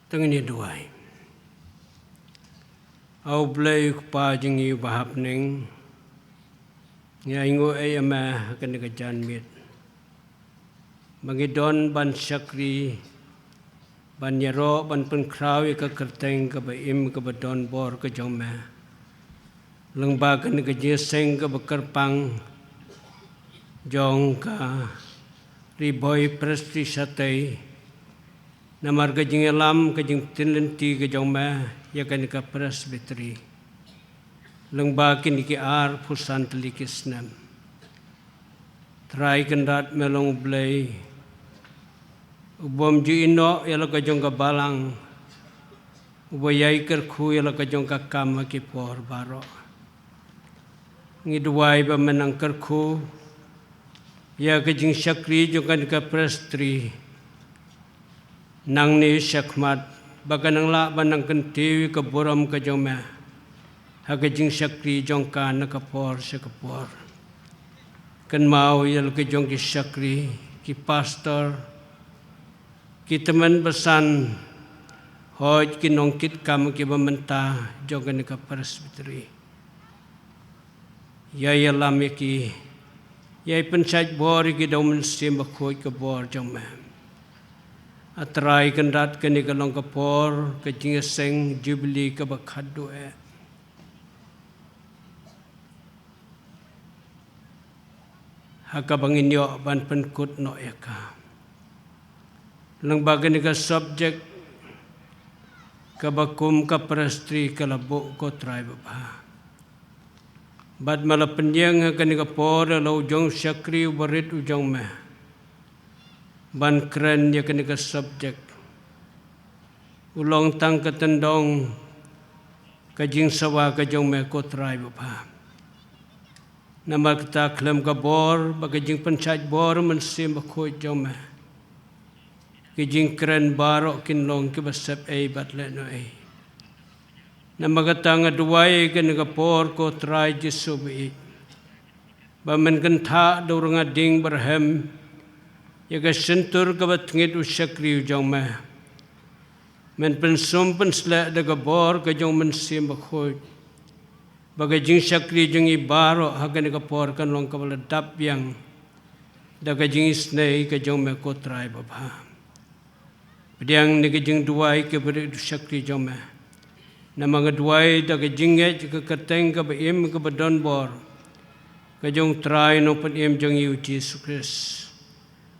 tengni duai au blai pa jingi bahap ning ya ingo ay ama kan ka jan mit magidon ban syakri ban yaro ban pen kraw ka kerteng ka ba im ka ba don bor ka joma leng ba kan ka jeseng ka ba kerpang jong ka riboy presti satay namar ka jing alam ka jing tinlenti ka joma ya kan ka presbytery leng ba kin ki ar pusan telikisnam try kendat melong blay ubom ju ino yala ka jong ka balang ubayay kerku yala ka jong ka kama ki por baro ngidway ba menang kerku ya ka jing syakri jong kan ka prestri nang ni syakmat baka nang la banang kentiwi ka buram ka jong ma ha ka jing syakri jong ka na ka por sa ka por kan mau yala ka jong ki syakri ki pastor ki teman besan hoj ki nongkit kam ki bamenta jogan ka presbytery ya yalam ki ya pensaj bor ki domen sim khoj ka bor joma atrai kandat ka ni ka long ka por ka jinga seng jubilee ka bakhadu e haka bangin yo ban penkut no eka lang bagan ka subject kabakum ka prestri kalabo ko tribe ba bad malapenyang ka ni ka por lo jong syakri barit ujong me ban kren ya ka ni ka subject ulong tang ka tendong ka jing sawa ka jong me ko tribe ba nama kita klem ka bor baga jing pencaj bor mensim ba ko jong me kijing keren barok kinlong ke basap ay batle no ay na magatang aduay ka nagapor ko try jisubi baman kanta durang ading barhem yaga sentur ka batngit usyakri ujong ma men pensum pensla daga bor ka jong mensim bakhoy baga jing syakri jing ibaro haga nagapor kanlong ka baladap yang daga jing isnay ka jong ma ko try babha Pediang nega jing duai ke beri syakri joma. Nama ngeduai da ke jinget ke keteng ke beim ke bedon bor. Ke jong try no pedim jong yu Jesus Christ.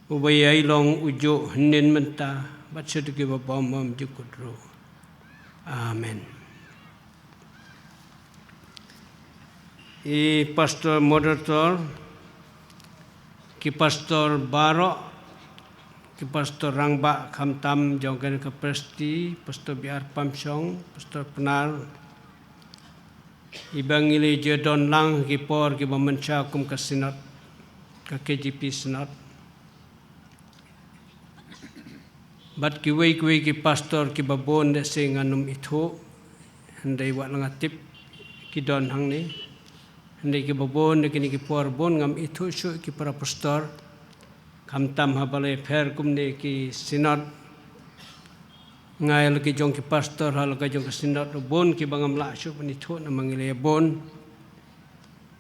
Ubayai long ujo henin menta bat sedeke babam jukudro. Amen. I pastor moderator ki pastor Barok ki pastor Rangba Khamtam jongkan ke presti pastor Biar Pamsong pastor Penal ibang ili jodon lang ki por ki memenca kum ke sinod ke KGP sinod bat ki wei ki pastor ki babon de sing anum itu handai wat langatip ki don hang ni handai ki babon de kini ki por bon ngam itu su ki para pastor Khamtam habale fair kumne ki sinod ngai lagi jong ki pastor hal ka jong ki sinod bon ki bangam la su ni thu na mangile bon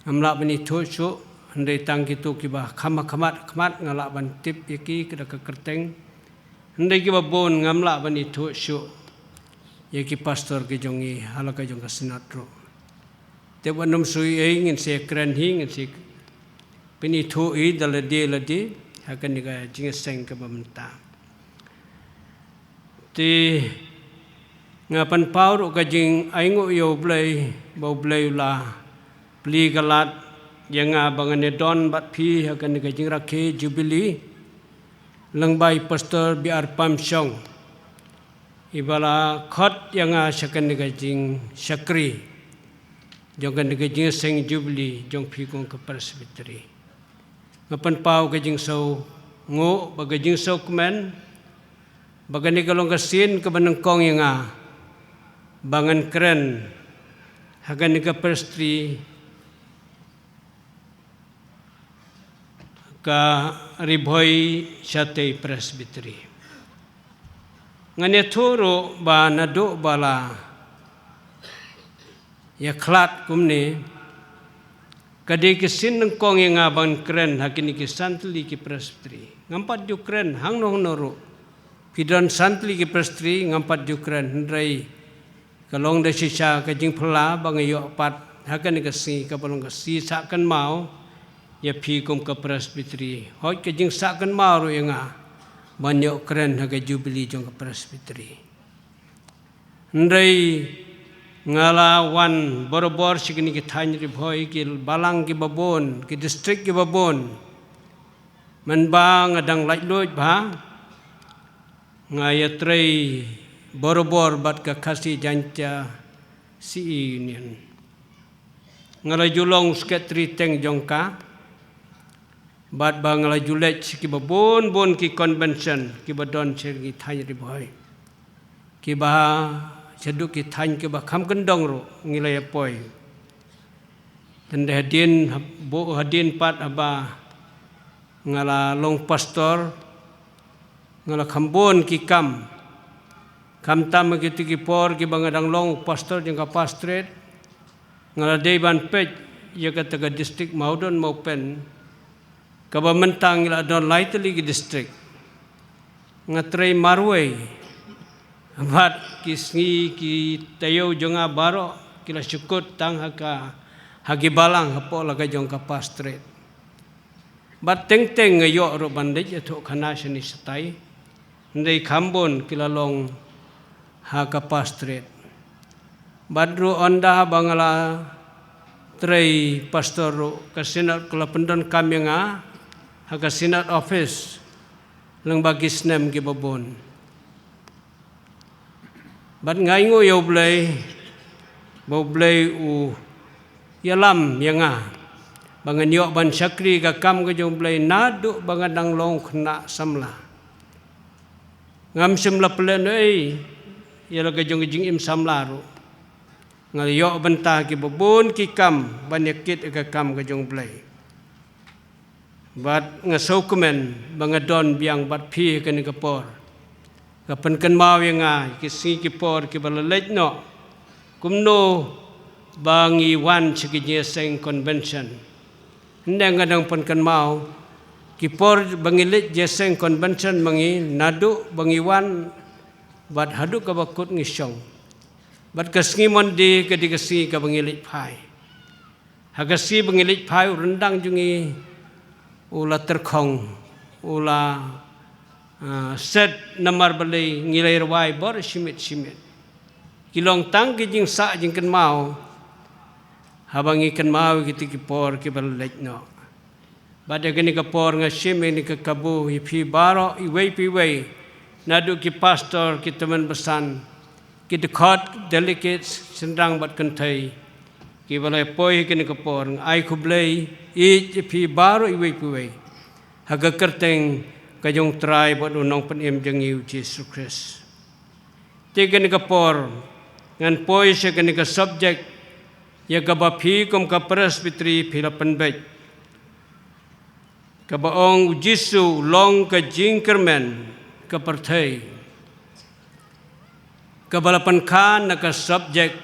amla bani thu su handai tang ki tu ki ba khamat ngala ban tip ki ka kerteng handai ki ba bon ngamla bani thu su ye ki pastor ki jong i hal ka jong ki sinod ro te wanum sui ei ngin se kran hi ngin se bani thu i dalade akan juga jinga seng ke bamenta ti ngapan paur ka jing aingo yo blai bau blai la pli galat yang abangane don bat phi akan juga jing rakhe jubilee lengbai pastor Biar Pamsong ibala khot yang akan juga jing syakri jongkan juga jing seng jubilee jong phi kong ke presbytery ngapan pau ke jing so ngo baga jing so kemen baga ni kalong kasin ke benengkong yang bangan keren hagan ni ka prestri ka riboy syate presbytery ngane thuro ba nado bala ya khlat kumne kade kisin ng kong nga ban kren hakini ki santli ki prestri ngampat ju kren hang nong noro pidon santli ki prestri ngampat ju kren ndrai kalong de sisa ka jing phla bang yo pat hakani ka si ka balong ka si sa kan mau ya phi kum ka presbytery hoi ka jing sa kan mau ro nga banyo kren ha ka jubilee jong ka presbytery ndrai ngala wan borobor sigini ki thanyri bhoi ki balang ki babon ki district ki babon man ba ngadang laitloj ba ngayatrei borobor bat ka khasi jancha si union ngala julong sekretari teng jongka bat ba ngala julej ki babon bon ki convention ki badon sergi thanyri bhoi ki ba seduk ki thañ ke ba kham kendong ro ngilai poi dan hadin bo hadin pat aba ngala long pastor ngala khambon ki kam tam ki ti ki por ki bangadang long pastor jeng ka pastorate ngala deban pej ya ka taga district maudon maupen ka ba mentang ngila don lightly ki district ngatrei marway Amat kisngi ki tayo jonga baro kila syukut tang haka hagi balang hapo laga jong ka pastorate. Bat teng ngayo ro bandej ato khana sini satai. Ndai khambon kila long haka pastorate. Badru onda bangala trei pastor ro kasinat kala pendon kami nga haka sinat office lang bagi snem ki babon. Bat ngai ngo yo blai bo blai u yalam yanga bangan yo ban sakri ka kam ka jong blai nadu bangadang long khna samla ngam samla plen ei yala ka jong jing im samla ro ngal yo banta ki bobon ki kam banyakit ka kam ka jong blai bat ngasau kemen bangadon biang bat phi ka ni ka por kapan kan mau yang kisi kipor kibalalej no kumno bangi wan sikijnya seng convention ndang kadang pan kan mau kipor bangilej jeseng convention mangi nadu bangi wan bat hadu ka bakut ngisong bat kasngi mondi kadikasi ka bangilej phai hagasi bangilej phai rendang jungi ula terkhong ula set namar balai ngilai rawai bor simit kilong tang ki jing sa jing kan mau habang ikan mau kiti ki por ki balai no bada gani ka por nga sim ni ka kabu hi baro i wei nadu ki pastor ki teman besan ki dekat delegates sendang bat kentai ki balai poi ki ka por ai kublai i hi baro i wei haga kerteng kajong try buat unong penim jeng yu Jesus Christ. Tiga ni kapor ngan poi se kani ka subject ya ka bapi kom ka presbytery pila penbet. Ka baong Jisu long ka jingkermen ka perthai. Ka balapan kan na ka subject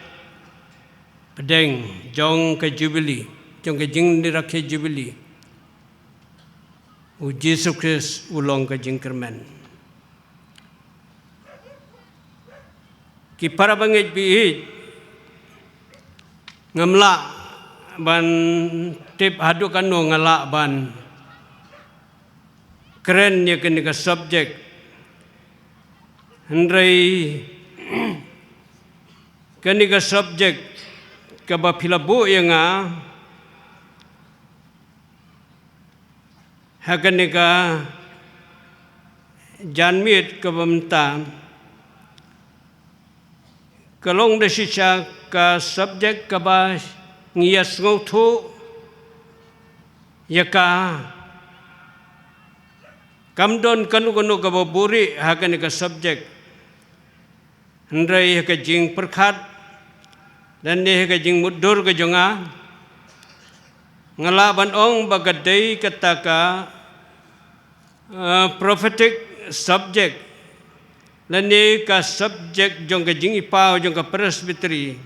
pedeng jong ka jubilee jong ka jing ni rakhe jubilee. Jesus Christ ulong ka jingkermen. Ki para bangit biit ngamla ban tip hadu kanu ngala ban keren nya kini ka subject hendrai kini ka subject ka ba pilabu yang hakanika janmit ka bamta kalong de sisa ka subject ka ba ngiyas ngothu yaka kamdon kanu ka buri hakanika subject hendrai ka jing perkhat dan ne ka jing mudur ka jonga ngalaban ong bagadai kataka prophetic subject Lani ka subjek jong ka jing ipau jong ka presbytery.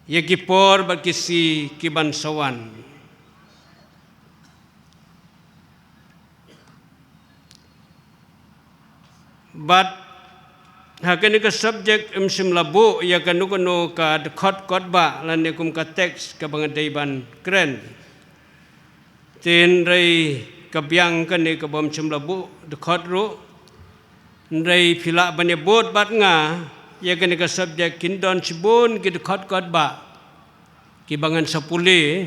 Ya ki por ba kisi ki bansawan. But hakan ka subjek imsim labu ya kanu ka dekhot khotba lani kum ka teks ka bangadai ban keren. Tin rai ka biang kan ni ka bom sim labu dekhot ru. Rai pila bane bot bat nga ya kan ka subjek kindon sibun ki dekhot khotba. Ki bangan sapuli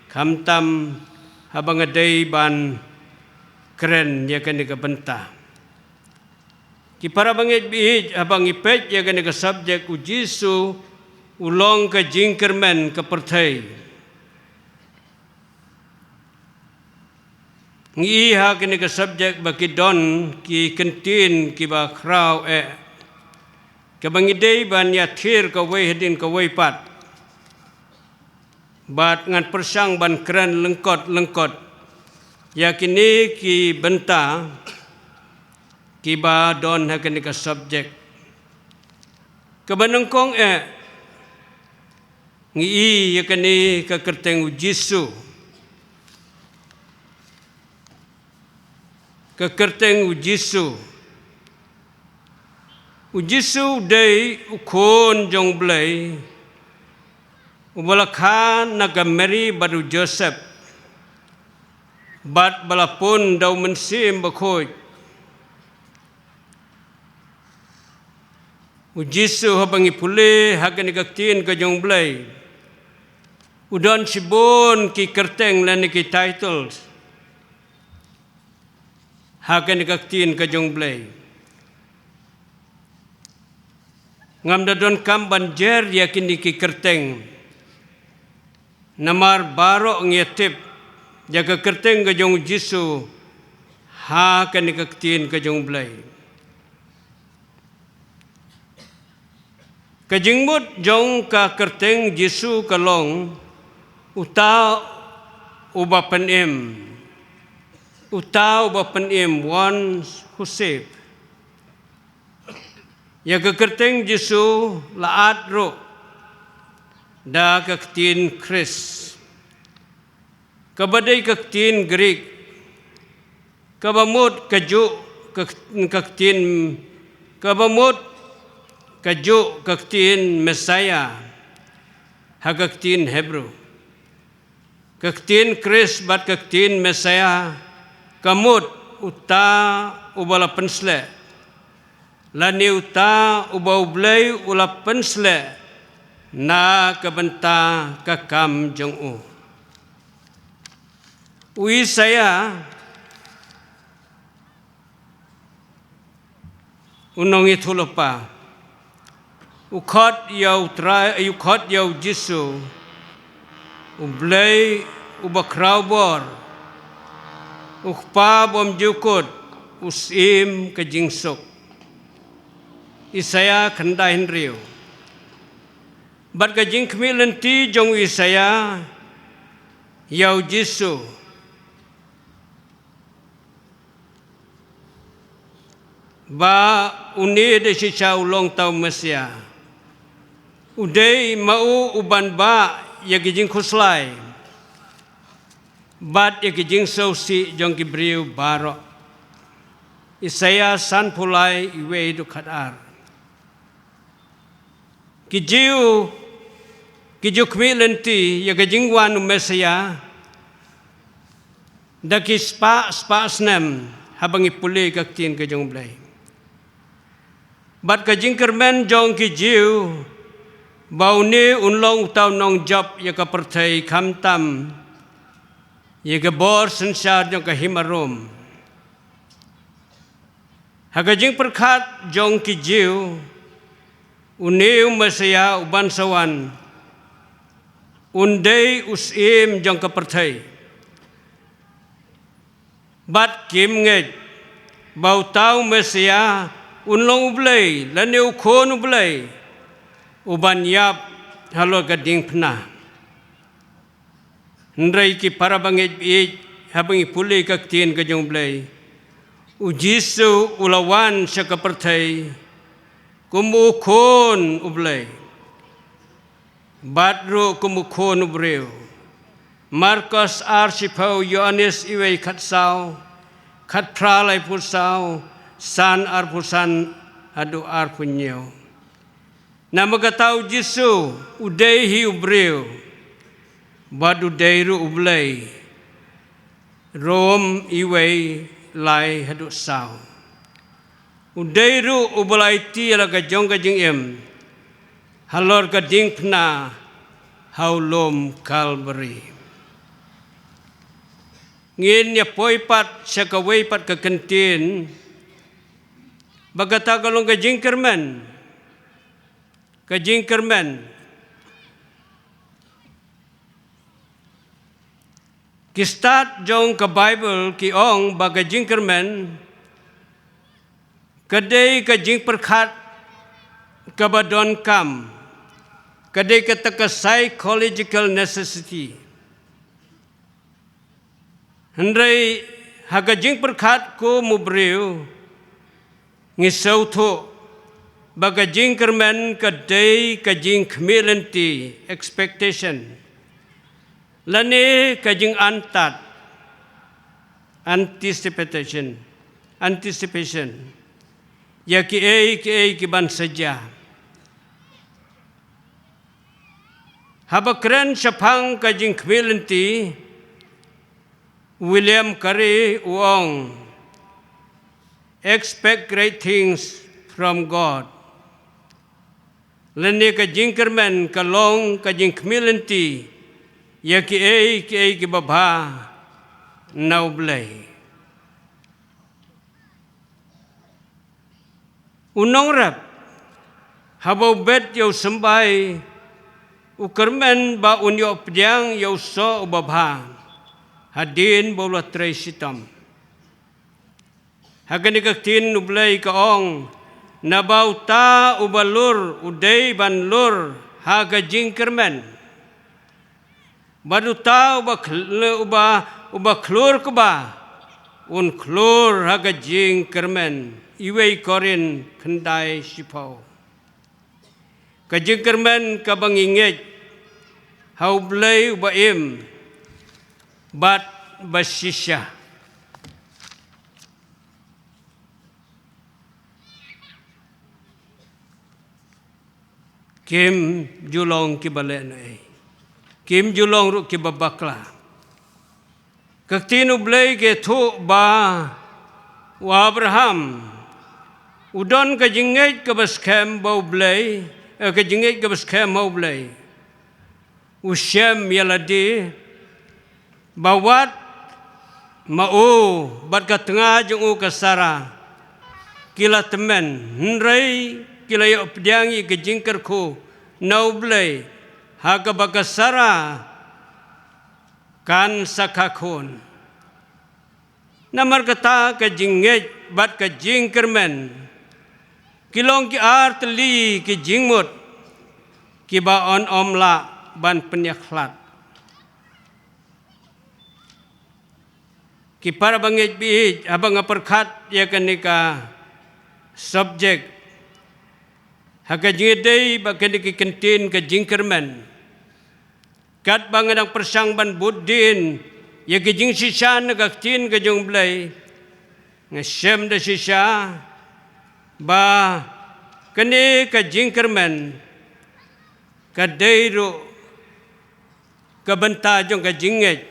kamtam habangadai ban keren ya kan ka bentah. Ki para bangit bihij abang ipet ya kan ka subjek ujisu ulong ka jingkermen ka perthai. Ngi ha kan ka subjek baki don ki kentin ki ba kraw ka bangidei ban ya thir ka wei hedin ka wei pat. Bat ngan persang ban keren lengkot ya kini ki benta kiba don hakan ka subjek kabanangkong ngi yakani ka kerteng ujisu ka kerteng ujisu day ukon jong blay ubalakhan naga Mary baru Joseph bat balapun daw mensim bakoy ujisu habang ipuli hagan ikaktin ka jong blay. Udon sibon ki kerteng lan ki titles. Hagan ikaktin ka jong blay. Ngam dadon kam banjer yakin ki kerteng. Namar baro ngetip jaga kerteng ka jong ujisu hagan ikaktin ka jong blay. Kajingmut jong ka kerteng Jisu kalong uta uba penim one who save ya ka kerteng Jisu laat ro da kaktin Chris kabadai kaktin Greek kabamut kaju kaktin kabamut kaju kaktin Messiah hagaktin Hebrew kaktin Chris bat kaktin Messiah kamut uta ubala pensle lani uta uba ublay ula pensle na kabenta kakam jong ui saya unong itulopa ukot yaw Jisu ublay ubakrawbor ukpa bom jukut usim kajingsok Isaya kandahin riyo bat kajing kemilenti jong Isaya yaw Jisu ba uni de sisa ulong tau Mesia Uday mau uban ba yagijing kuslay bat yagijing sausi jong kibriu baro Isaya san pulay iwe du kadar kijiu kmilenti yagijing wanu Mesia daki spa snem habang ipuli kaktin ka jong blay bat kajing kermen jong kijiu bau ni unlong tau nong job ya ka perthai kamtam ya ka bor sensar jong ka himarom hagajing perkhat jong kijiu uniu Mesia uban sawan undai usim jong ka perthai bat kim ngej bau tau Mesia unlong ublay lani ukon ublay uban yap halo gading pna ndrai ki para bangit habang ipuli kaktin ka jong blay Ujisu ulawan sakapertai kumukon ublay badru kumukon ubreu Marcos Archipau Yohanes Iway Katsau Kat Pralay Pusau San Arpusan Adu Arpunyo na magatau Jisu udehi ubreu badu deiru ublay Rom Iway lai hadu sau udeiru ublay ti ala gajong gajing em halor gading pna haulom Calvary ngin ya poipat sa kawaypat kakantin bagata galong gajing kermen Kistat jong ka Bible ki ong baga jingkermen kadai ka jing perkhat kabadon kam kadai ka taka psychological necessity handrai haga jing perkhat ko mubriu ngisau tho baga jingkermen kadai ka jing khmelenti expectation Lani kajing antat anticipation ya ki ban saja habakren syapang kajing khmelenti William Carey uong expect great things from God Lani kajing kermen kalong kajing khmelenti ya ki baba naublay unong rap habaw bet yaw sambay ukermen ba unyo pdyang yaw so ubabha hadin bawla tray sitam haganigaktin ublay kaong nabaw ta ubalur uday banlur hagajing kermen Badu ta uba klur kuba un klur hagajing kermen iway korin kendai sipau kajing kermen kabangingit haublay uba im bat basisya kim julong kibalenay Kim julong ru ki babakla. Kaktinu blay ke thu ba wa Abraham. Udon ka jingay ka baskem bau blay. Ka jingay ka baskem mau blay. Ushem yaladi. Bawat mau bat ka tengah jung ka sara. Kila temen. Nray kila yok pediangi ka jingkar ko. Nau blay. Haga bagasara kan sakakon namar kata ka jingget bat ka jingkermen kilong ki artli ki jingmut ki baon omla ban penyakhlat ki para bangit bi abang perkhat ya kanika subject haga jingdei bakani ki kentin ka jingkermen kat bangadang persang ban buddin ya gijing sisa nagaktin gajong blay ngasem da sisa ba kani ka jingkermen kadayro kabanta jong ka jinget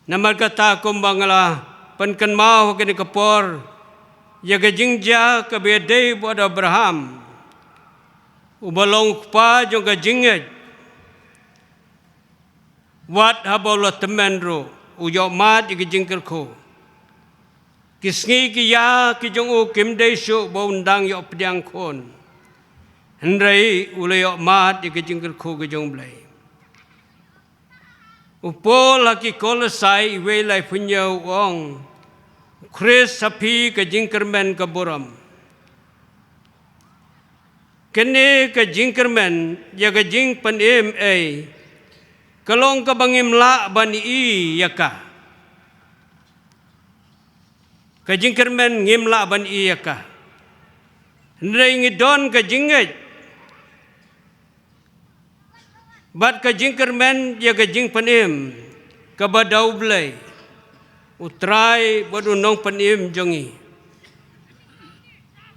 namar kata kumbangala pankan mau kani kapor ya gajingja kabedai buat Abraham ubalong pa jong ka jinget Wat habawla temenro uyo mat ki jingkel ko kisngi ki ya ki jong u kim dei su bondang yo pdyang kon hendrai ulayo mat ki jingkel ko ki jong blai upol ki kolosai we lai punyo ong Chris sapi ka jingkermen ka boram kene ka jingkermen ya ka jing panem ai kalong ka bangim la bani i yaka kajing kermen ngimla ban iyaka ndai ngidon kajinget bat kajing kermen ya kajing panim kabadau blai utrai badunong panim jongi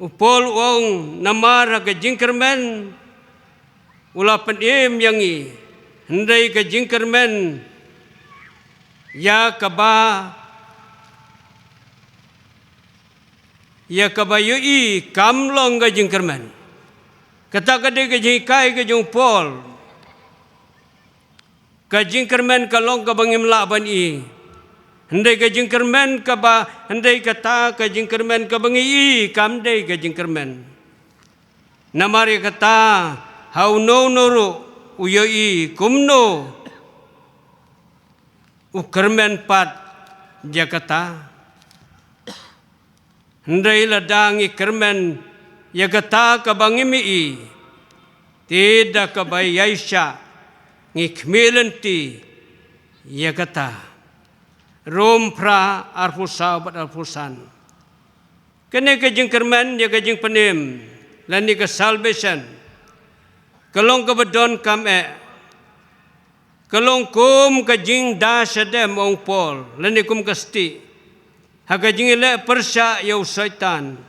upol wong namar kajing kermen ula panim yangi ndai kajing kermen ya kabayui kamlong kajing kermen kata kadai kajing kai kajing pol kajing kermen kalong kabangim laban i handai kajing kermen kaba handai kata kajing kermen kabangi i kamdai kajing kermen namari kata hau no nuru uyo i kumno ukermen pat jakata handai ladangi kermen yakata kabangimi i tidak kabayaisha ngikmilanti ya kata rompra arpusa bat arpusan kene kajing kermen ya kajing penim lani ke salvation kalong kabadon kame kalong kum kajing da sadem ong pol lani kum kasti ha kajing ile persya ya syaitan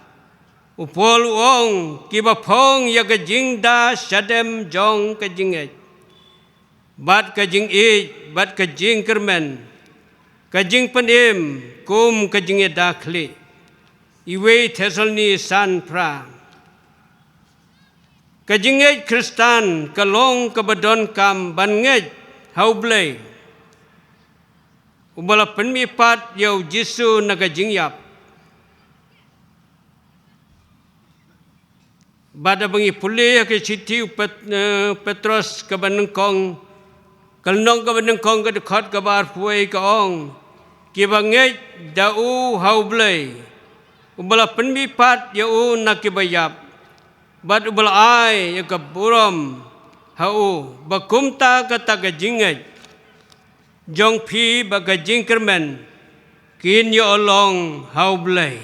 upol ong kibapong ya kajing da sadem jong kajing bat kajing bat kajing kermen kajing penim kum kajing dakli iwe tesalni san pra kajing Kristan kalong kabadon kam banget haublay ubala penmipat yau Jisu nakajing yap bada bangi pulih ke siti Petrus kabanengkong kalnong ka banang kong ka dekat ka bar puai ka ong kibangai dau haublay ubala penmipat ya u nakibayap bat ubala ai ya ka buram hau bakumta ka tagajingat jong pi bagajing kermen kin yo olong haublay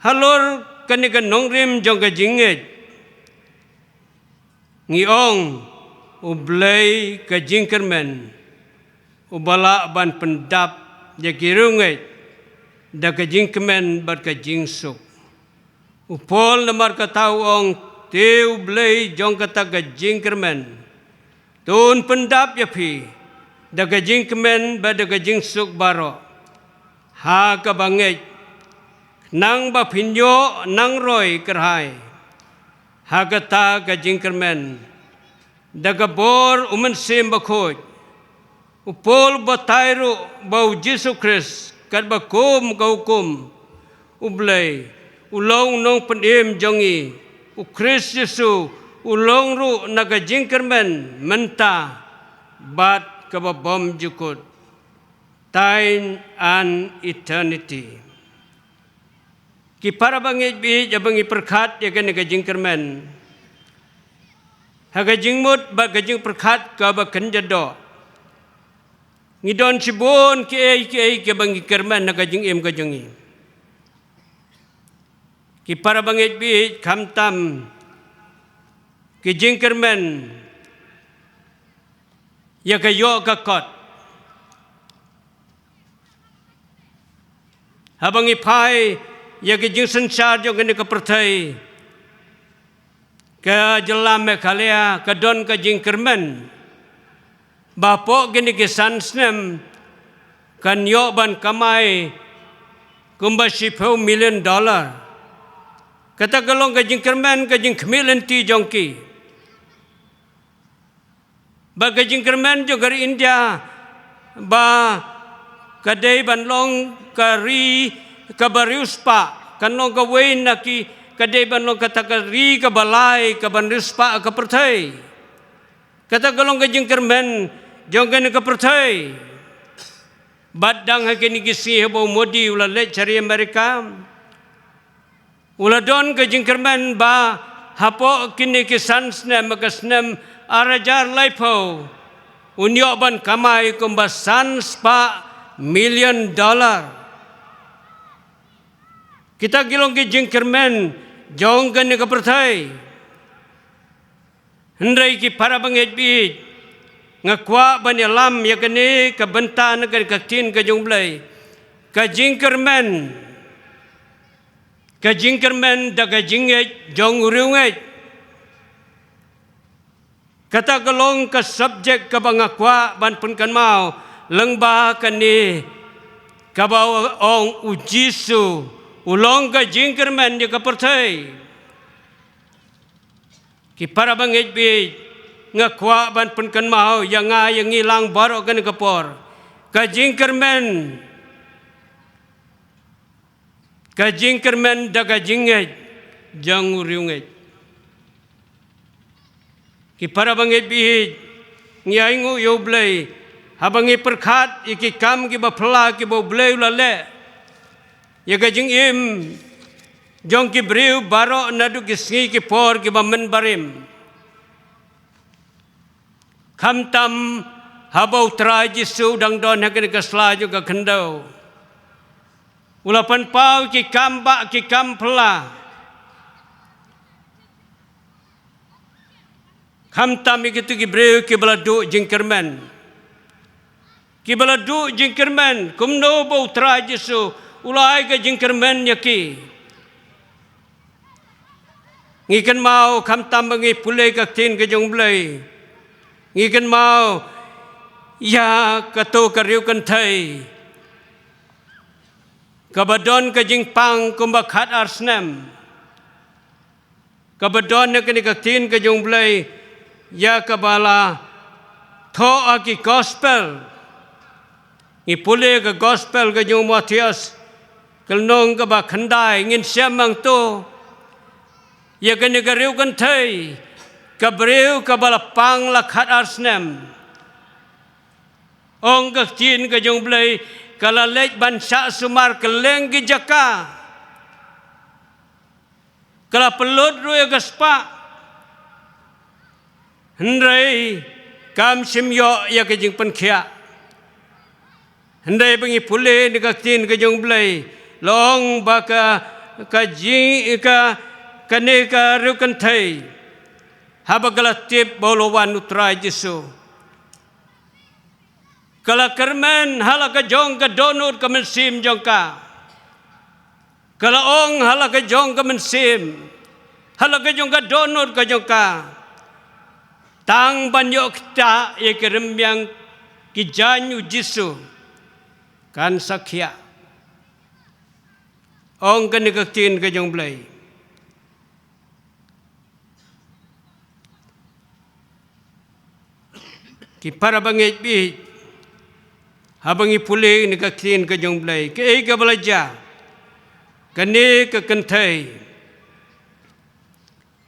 halor kanikan nongrim jong kajingat ngiong ublay kajing kermen ubala ban pendap ya kirunget da kajing kermen bat kajing suk upol namar katawong te ublay jong kata kajing kermen tun pendap ya pi da kajing kermen bat da kajing suk baro ha kabanget nang ba pinyo nang roy kerhai hagata kajing kermen dagabor umensim bakoj upol batayro bau Yesus Kristus kad bakum kaukum ublay ulong nong penim jongi u Kristus Yesu ulong ru nagajing kermen menta bat kababom jukut time and eternity ki para bangit bi jabangi perkat ya kan kajing kermen hagajing mut ba kajing perkat ka ba kanjado ngidon sibon ki ke bangi kermen na kajing im kajangi ki para bangit bi kamtam kajing kermen ya kayo kakot habangi pai ya kajing sensar jo kene kapertai ka jelam mekalia kadon kajing kermen bapo kene kesan snem kan yo ban kamai $10 million kata kalong kajing kermen kajing kemilan ti jongki ba kajing kermen jo dari India ba kadai ban long kari kabarius pa kanong gawain na ki kadaiban long katakari kabalay kabanrius pa kapertay katagalong kajing kermen jong kan kapertay badang hakini gisi habo modi ulalet cari Amerika uladon kajing kermen ba hapo kini kisan snem makasnem arajar laipo unyo ban kamay kumbasan spa million. Kita gilong ki jingkermen jong kan ka perthai. Hendrai ki para bangit bi ngakwa ban lam ya kene ka benta na ka tin ka jong blai. Ka jingkermen da ka jinget jong urunget. Kata galong ka subjek ka bangakwa ban pun kan mau lengba kani ka baw ong ujisu ulong ka jingkermen ya ka perthai. Ki para bangit bi ngakwa ban pun kan mau yang ngilang baro kan kapor. Ka jingkermen da ka jinget jang uriunget. Ki para bangit bi ngiaingu yo blai habangi perkhat iki kam ki ba phla ki bo blai lale. Ya ka jing im jong ki briu baro nadu ki sngi ki por ki ba men barim. Kham tam habau tra jisu dang don hakan ka sla juga khendau. Ulapan pau ki kamba ki kampla. Kham tam ikitu ki briu ki baladu jingkermen. Ki baladu jingkermen kumno bau tra jisu ulai ka jingkermen yaki. Ngikan mau kham tam bangi pulai ka tin ka jong blai. Ngikan mau ya kato ka riu kan thai. Kabadon ka jingpang kumbakhat arsnem. Kabadon na kani ka tin ka jong blai ya kabala tho aki gospel. Ipulai ka gospel ka jong Matias kalnong ka ba khandai ngin siamang to. Ya kani ka riu kan thai. Kabreu kabalapang lakhat arsnem. Ong ka tin ka jong blai kalalej bansa sumar keleng ki jaka. Kala pelot ruya gaspa. Hendrai kam simyo ya ka jing penkhia. Hendai bangi pule ni ka tin ka jong blai long baka ka jing ka kane ka riu kan thai. Habagalatip bolowan utrai Jesu. Kala kermen halaka jong ka donut ka mensim jong ka. Kala ong halaka jong ka mensim. Halaka jong ka donut ka jong ka. Tang banyo kita ye kerembyang kijanyu Jesu. Kan sakya. Ong ka nikaktin ka jong blay. Ki para bangit bi habangi pulih ni ka kin ka jong blai ke ka balaja kane ka kanthai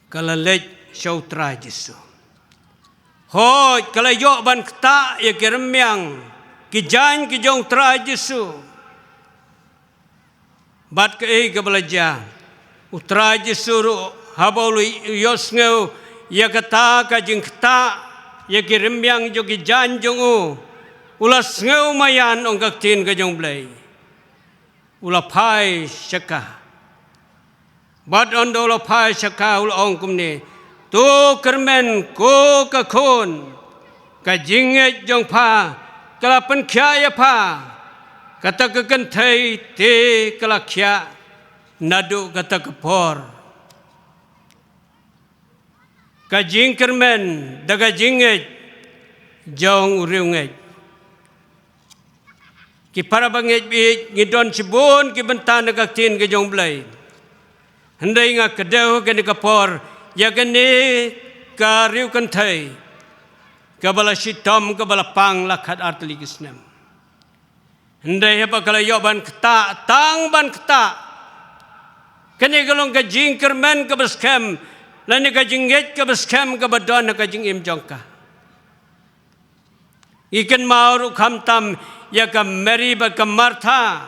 kala lej sautra Jesu hoj kala yo ban kta ya keremyang ki jan ki jong tra Jesu bat ke ka balaja utra Jesu habau yos ngeu ya kata ka jing kta ya kirembyang jo ki jan jong u ulas ngeu mayan ong ka tin ka jong blai ula phai shaka bat on do la phai shaka ul ong kumni tu kermen ko ka khon ka jinget jong pha kala pen khya ya pha kata ka kan thai te kala khya nadu kata ka por ka jingkermen daga jinget jong uriunget ki para bangit bi ngidon sibun ki bentan daga tin ke jong blai hendai nga kedau ke ka por ya kene ka riu kan thai ka bala sitom ka bala pang lakhat artli kisnem hendai apa kala yo ban kta tang ban kta kene galong ka jingkermen ka beskem lani ka jinget ka beskem ka badon ka jing im jongka ikan mauru kham tam ya ka Mary ba ka Martha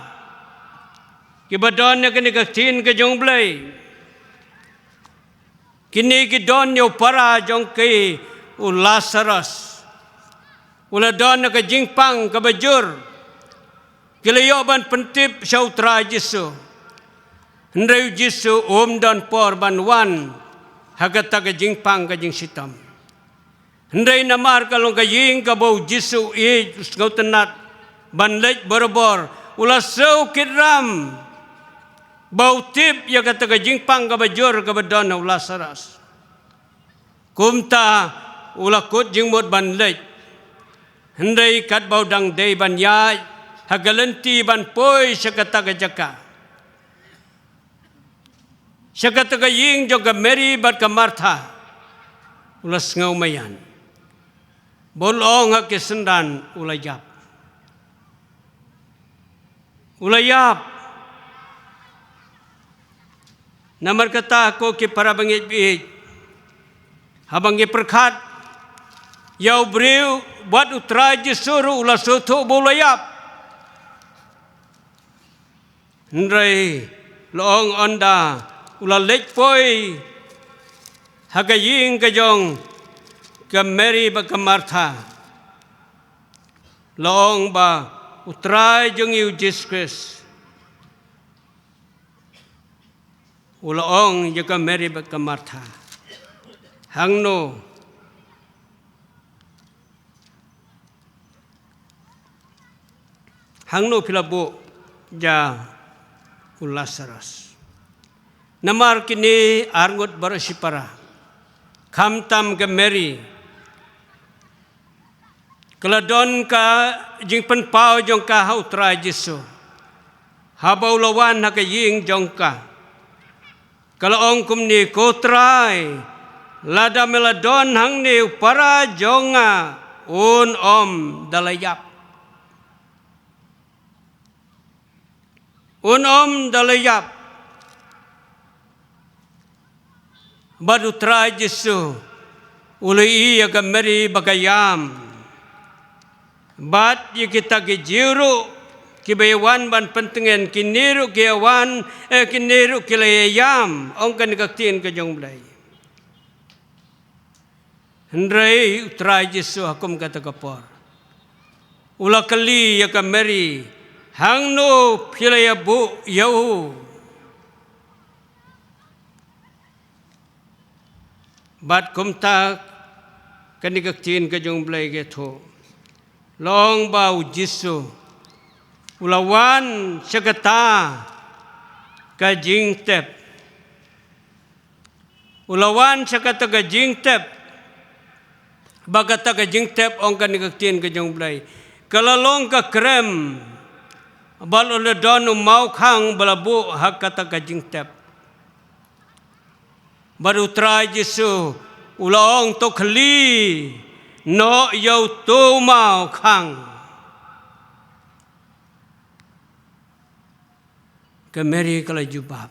ki badon ka ni ka tin ka jong blai kini ki don yo para jong ki u Lazarus ula don ka jingpang ka bajur Kilayoban pentip syautra Jesu. Hendrai Jesu dan por banwan hagata jingpang ka jingsitam. Hendrai namar kalong kaying kabau Jesu ngau tenat banlej borobor ulah sau kidram bau tip ya kata jingpang ka bajor ka badon ulah saras. Kumta ulah kut jingmut banlej. Hendai kat bau dang dei ban ya hagalenti ban poi sakata jaka. Sakata ying joga Mary bat ka Martha. Ulas ngau mayan. Bolong ha kesendan ulayap. Ulayap. Namar kata ko ki para bangit biit. Habang iperkat yau breu buat utra Jesuru ulas soto bolayap. Ndrai loong onda ulah lej poi hagaying kajong ka Mary ba ka Martha loong ba utray jong yu Jesus Christ uloong ya ka Mary ba ka Martha hangno pilabo ja ulasaras. Namar kini arngot barasipara. Kamtam ke Mary. Keladon ka jing penpau jong ka hautra Jesu. Habau lawan haka ying jong ka. Kalau ong kumni kotrai. Lada meladon hang ni para jonga. Un om dalayap. Un om dalayap. Baru try Jesu ulai iya ka Mary bagayam bat ye kita ke jiru kibayawan ban pentengen kiniru kiawan kiniru kilayam ong kan kaktin ka jong blay hendrai try Jesu hakum kata kapor ula kali ya ka Mary hangno pilayabu yau bat kumta kanikaktin ka jong blay geto long bau Jesu ulawan syagata ka jingtep ulawan syagata ka jingtep bagata ka jingtep ong kanikaktin ka jong blay kalalong ka krem balole donu mau khang balabu hakata ka jingtep baru try Jesu ulong to khli no yau tu mau khang ke Mary kala jubab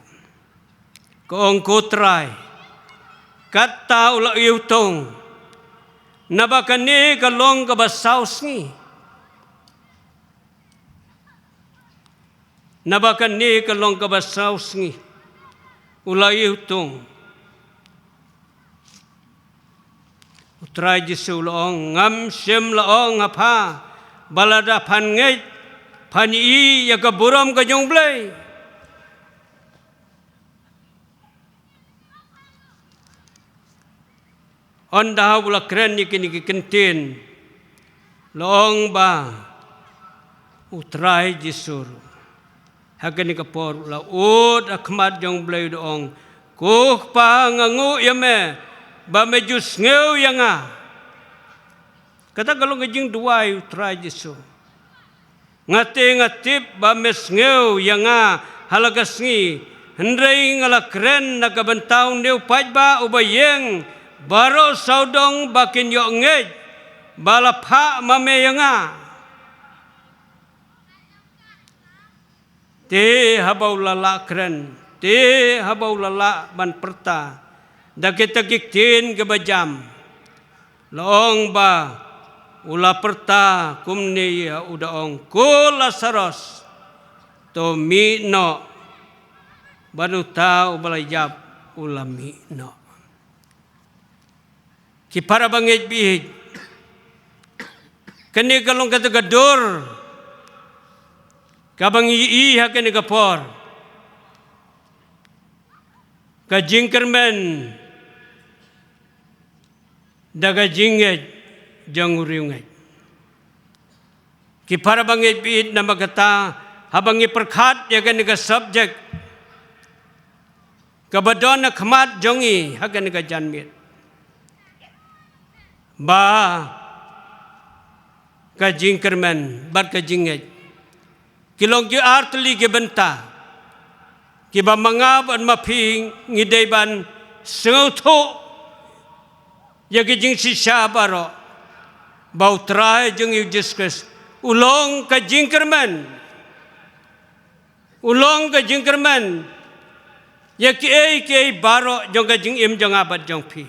ko ong ko try kata ula yu tong nabakani kalong ka basaus ni nabakani kalong ka basaus ni ula yu tong utray Jesu laong ngam sem laong apa balada pan ngej pan i ya ka buram ka jong blay onda bula kren ni kini kentin laong ba utray Jesu hagan ni kapor la ud akmat jong blay doong kuh pa ngangu yame ba mejus ngeu yanga kata kalau ngejing duai utray Jesu ngati ngatip ba mes ngeu yanga halagas ngi hendrai ngala kren nakabentaw neu pajba ubayeng baro saudong bakin yo ngej balapha mame yanga te habau lala kren te habau lala ban perta dakita kiktin kebajam loong ba ula perta kumni ya udaong kula saros to mi no baru tau balayap ula mi no ki para bangit bihid kani kalong kata gadur kabang ii hakan kapor ka jingkermen daga jinget jang uriunget ki para bangit biit na magata habang iperkat yakan ka subject kabadon na khamat jongi hakan ka janmit ba ka jingkermen bar ka jinget kilong ki artli ke benta ki ba mangab an maping ngidayban sengauto ya ki jing sisya baro bau trai jeng yu Jesus ulong ka jingkermen ya ki baro jong ka jing im jong abat jong pi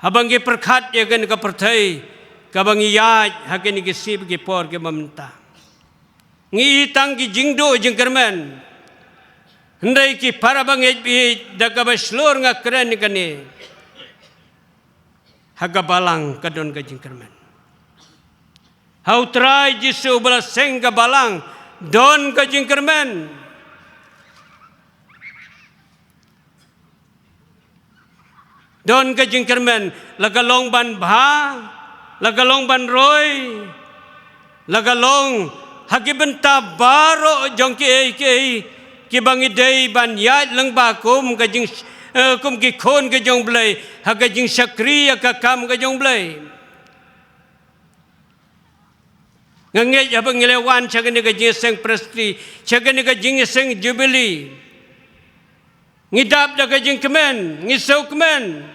habang ki perkat ya kan ka pertai kabang iyaj hakin ki sip ki por ki mamenta ngi tang ki jingdo jingkermen hendai ki para bangit bi daga baslur nga keren kani haga balang kadon ka jingkermen hau trai jisu bala seng ka balang don ka jingkermen don ka jingkermen lagalong ban bha lagalong ban roy lagalong hagibenta baro jong ki bangi day ban yat lang ba kum ka jing kum ki khon ka jong blai haga jing sakriya ka kam ka jong blai ngange habang ngelewan chagani ka jing seng presti chagani ka jing seng jubilee ngidap da ka jing kemen ngisau kemen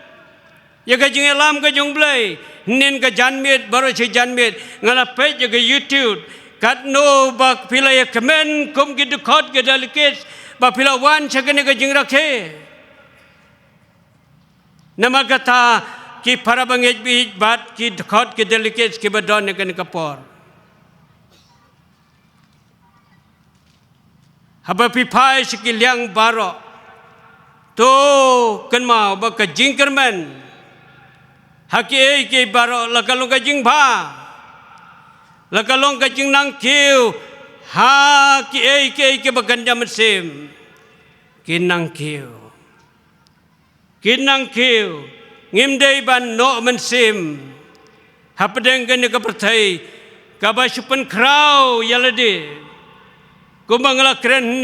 ya ka jing elam ka jong blai nin ka janmit baro si janmit ngala page ya ka YouTube kat no bak pila ya kemen kum ki dukot ka dalikis ba pila wan chagani ka jing rakhe namagata ki para bangit bi bat ki dukot ka dalikis ki badon ka ni kapor haba pipai sikiliang baro to kenma ba ka jingkermen haki ke baro lakalong ka jing bha lakalong ka jing nang kiu haki ke baganda mesim kinang kiu ngimdei ban no mesim hapadeng kan ka pertai ka ba supen krau yalade kumangla kren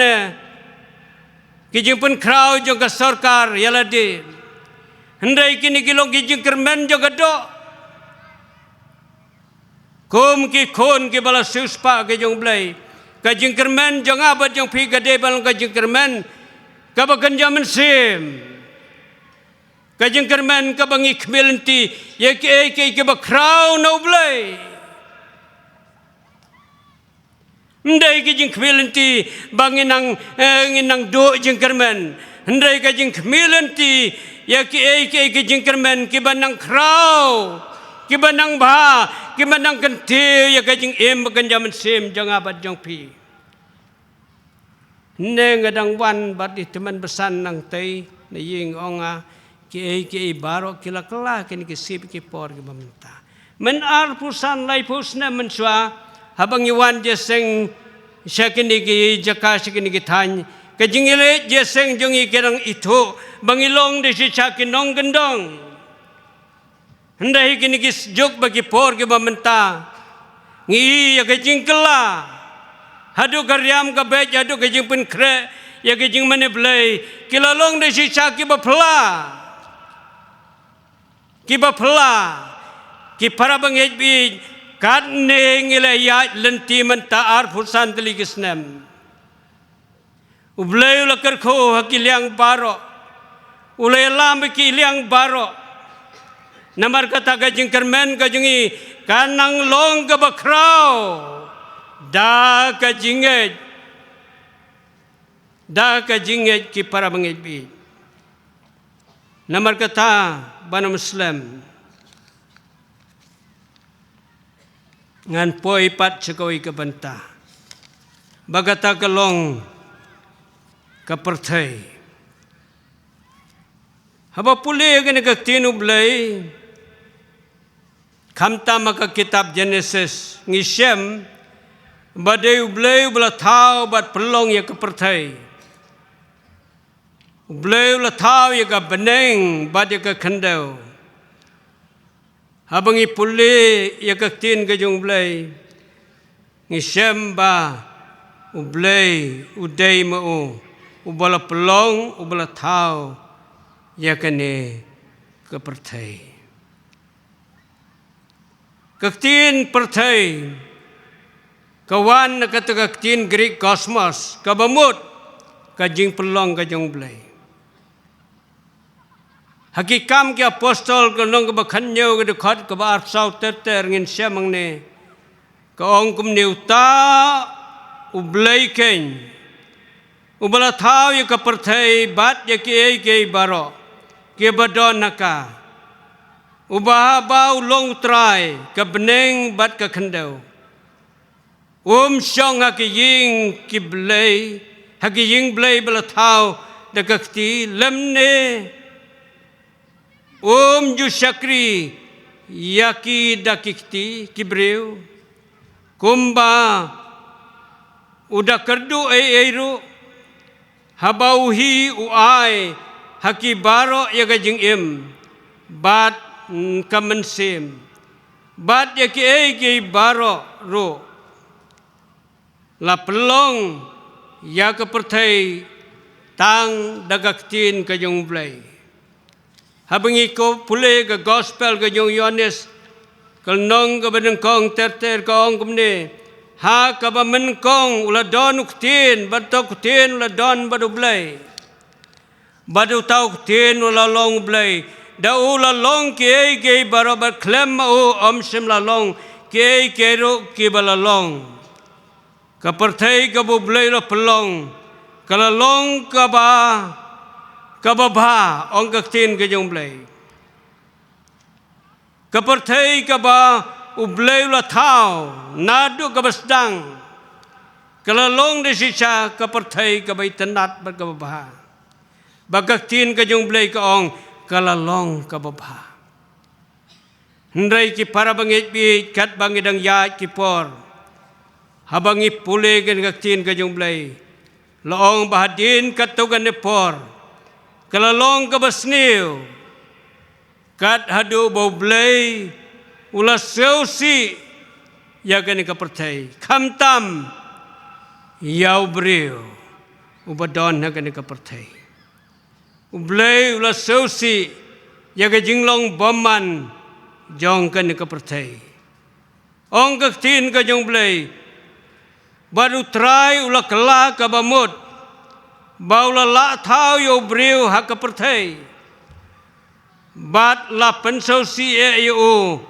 kijing pun krau jong ka sarkar yalade hendai kini kilong kijing kermen jong do kum ki khon ki bala suspa ke jong blai kijing kermen jong abat jong pi gade bal kijing kermen ka bagan jaman sim kijing kermen ka bangi khmelenti ye ke ba krau no blai hendai kijing khmelenti banginang nginang do jing kermen hendai kijing khmelenti ya ki kijing kermen ki banang krau ki banang bha ki banang kenti ya kijing em bagan jaman sim jang abat jang pi neng gadang wan bat di teman besan nang tei na ying onga ki baro kila kala kini ki sip ki por ki mamenta men ar pusan lai pusna menswa habang iwan jeseng syakini ki jaka syakini ki than kajingile jeseng jongi kerang itu bangilong de si chakin nong gendong hendai kini ki juk bagi por ki mamenta ngi ya kajing kala hadu karyam ka bej hadu kajing pun kre ya kajing mane blai kilalong de si chaki bapla ki para bangej bi kat ne ngile ya lenti menta ar fursan teli kisnem ublay lakar kho hakiliang baro ulay lam ki liang baro namar kata kajing kermen kajingi kanang long ka bakrao da kajinget ki para bangej bi namar kata bana muslim ngan poi pat sekoi ke benta bagata kalong ka perthai haba pule gane ka tinu blai Kamta maka kitab Genesis ngisem badai ublei ubla thau bat pelong ya kepertai. Ublei ubla thau ya ka beneng bat ya ka kendau. Habangi puli ya ka tin ka jung ublei. Ngisem ba ublei udai mau ubala pelong ubala thau ya kene kepertai. Kaktin pertai kawan kata kaktin Greek kosmos kabamut kajing pelong kajong belai. Hakikam ke apostol kanong kabakhanyo ke dekat ke barsau terter ngin siamang ne kaong kum neuta ublai ken ubala thau ya kapertai bat ya ke baro ke badon naka ubah bau long trai ke beneng bat ke kendau. Syong haki ying ki blay haki ying blay bala thau da kakti lemne. Ju syakri yaki da kikti kibreu. Kumba udah kerdu eiru habauhi uai haki baro ya gajing im bat kamansim bat ya ki baro ro la pelong ya kepertai tang dagaktin ke jong blai habangi ko pule ke gospel ke jong Yohanes kalnong ke benengkong terter kong kumne ha ka ba menkong ula don uktin batok tin ula don badu blai badu tau tin ula long blai da ula long ke barabar klem o sim la long ke ro ki balalong kapertai ka bublay la pelong kalalong ka ba ong kaktin ka jong blay kapertai ka ba ublay la thau nadu ka basdang kalalong de sisa kapertai ka ba itanat bar ka ba bagaktin ka jong blay ka ong kalalong ka ba hendrai ki para bangit bi kat bangidang ya ki por habangi pule gan kaktin ka jong blay laong bahadin katugan ni por kalalong ka basniw kat hadu bau blay ula seusi ya gani ka pertai kamtam yau briu ubadon na gani ka pertai ublay ula seusi ya ga jinglong baman jong gani ka pertai ong kaktin ka jong blay baru try ula kela ka bamut baula la thau yo briu ha ka pertai bat la pensau si eu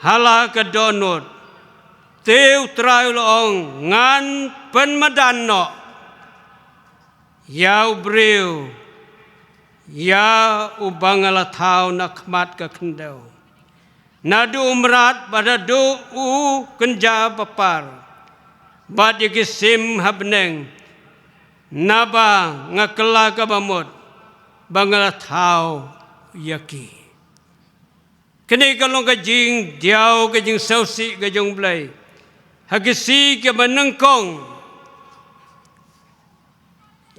hala ka donut teu try ula ong ngan pen madan no yau briu ya ubang ala thau nakmat ka kendau nadu umrat pada do u kenja papar bat yaki sim habneng naba ngakela ka bamut bangala thau yaki kene kalong ka jing diau ka jing sausi ka jong blay hagisi ka manengkong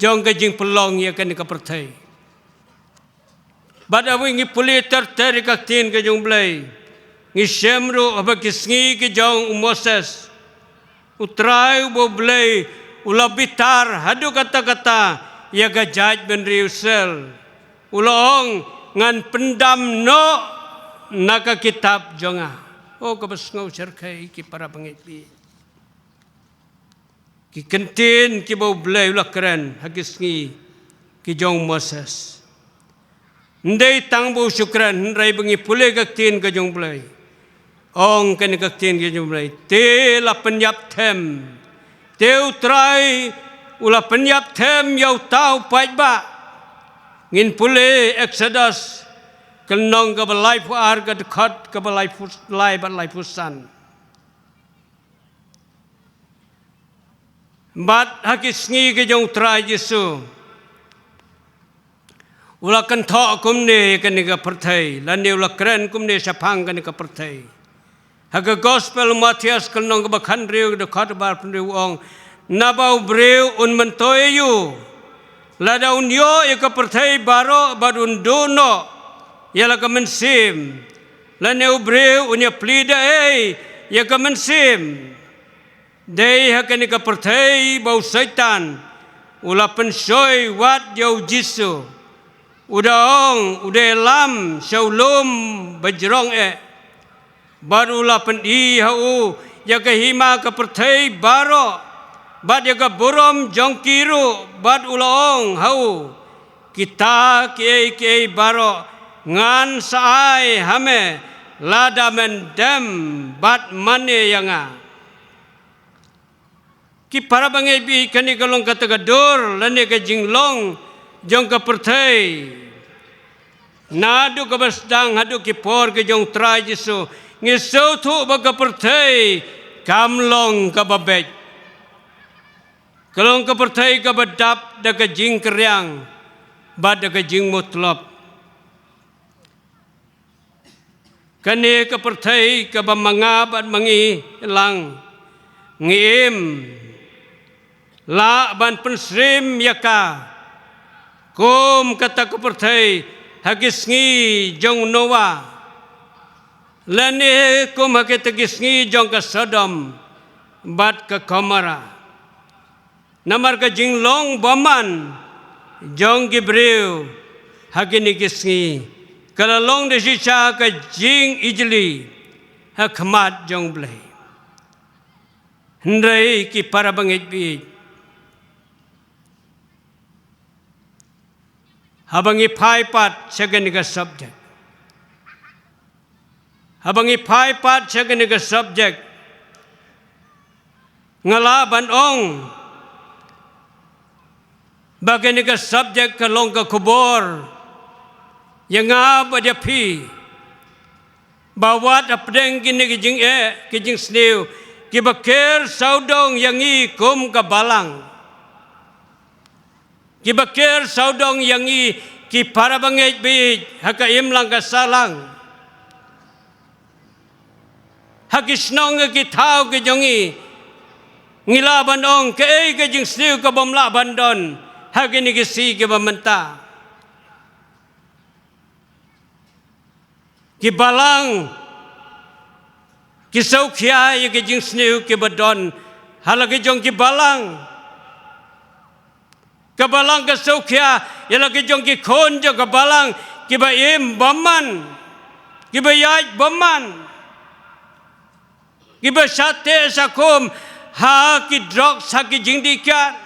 jong ka jing pelong ya kan ka pertai bada wingi puli ter ka tin ka jong blay ngi semro abakisngi ka jong Moses utrai bo blay ula bitar hadu kata-kata ya gajaj ben riusel ulong ngan pendam no naka kitab jonga o kabasngau serkai ki para pangitbi ki kentin ki bo blay ula keren hagisngi ki jong Moses ndai tangbo syukran rai bengi pule kaktin ka jong blay ong kan kaktin ka jong blay te la penyap them teu trai ula penyap them yau tau pajba ngin pule Exodus kenong ka balai pu ar ka dekat ka balai pusan bat hakisngi ka jong trai Yesu ula kan tho kumne kan ka perthai lan ula kren kumne sapang kan ka perthai haga gospel Matias kalnong bakhan riu de khat bar riu ong nabau breu un mentoyu lada unyo ika perthai baro badun dono yala ka mensim lane breu unya plida ya ka mensim dei hakani ka perthai bau syaitan ula pensoi wat jau jisu udaong udelam shaulum bajrong barula pen i hau ya ka hima ka perthai baro bad ya ka borom jongkiru bad ulaong hau kita ke baro ngan saai hame lada mendem bad mane yanga ki para bangai bi kani kalong kata gadur lane ka jinglong jong ka perthai nadu ka basdang hadu ki por ke jong trai jisu ngisau thu ba ka perthai kamlong ka babej kalong ka perthai ka badap da ka jing keryang bad da ka jing mutlop kani ka perthai ka bamanga bad mangi lang ngim la ban pensrim yaka kum kata ka perthai hagisngi jong Noah lani kum hagisngi jong ka Sodom bat ka Gomora namar ka jinglong baman jong Gibril hagini gisngi kalalong de sicha ka jing ijli hakmat jong blai ndai ki para bangit bi habangi phai pat second subject habangi phai pat second subject ngala ban ong bagani ka subject ka long ka kubor yang apa dia pi bawat apdeng kini kijing snew kibakir saudong yangi kum ka balang kibakir saudong yangi ki para bangai bi haka imlang ka salang hakisnong ki thau ki jongi ngila bandong ke ke jing sniu ka bomla bandon hagini ki si ki bamenta ki balang ki saukhia ye ki jing sniu ki badon halagi jong ki balang kabalang ka saukhia yala ki jong ki khon jo kabalang ki ba im baman ki ba yaj baman ki ba sate sakum ha ki drog sa ki jingdikat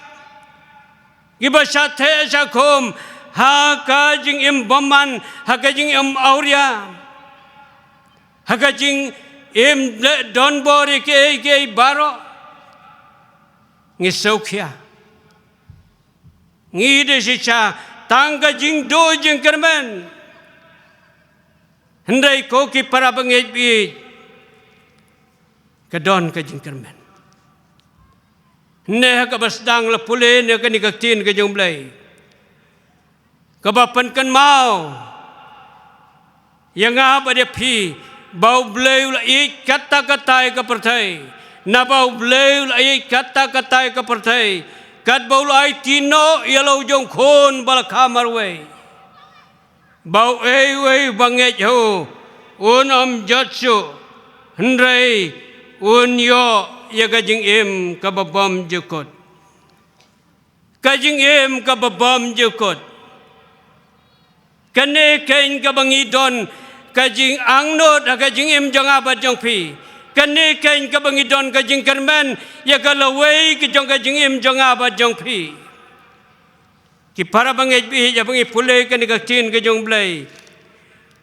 ki ba sate sakum ha ka jing im baman ha ka jing im auria ha ka jing im don bori ke baro ngi saukhia ngide sicha tangga jing do jing kermen hendai ko ki para bangit bi kadon ka jing kermen ne ka basdang la pule ne ka ni ka tin ka jong blai ka bapan kan mau yang apa dia pi bau blai la ik kata katai ka perthai na bau blai la ik kata katai ka perthai kat bau lai tino yalo jong khon bal khamar we bau we banget ho un jatsu hendrai un yo ya kajing im ka babam jukot kajing im ka babam jukot kane kain ka bangidon kajing angnot kajing im jong abat jong pi kane kain ka bangidon ka jing kermen ya kalawai ki jong ka jing im jong aba jong pi ki para bangai bi ya bangai pule ka ni ka tin ka jong blai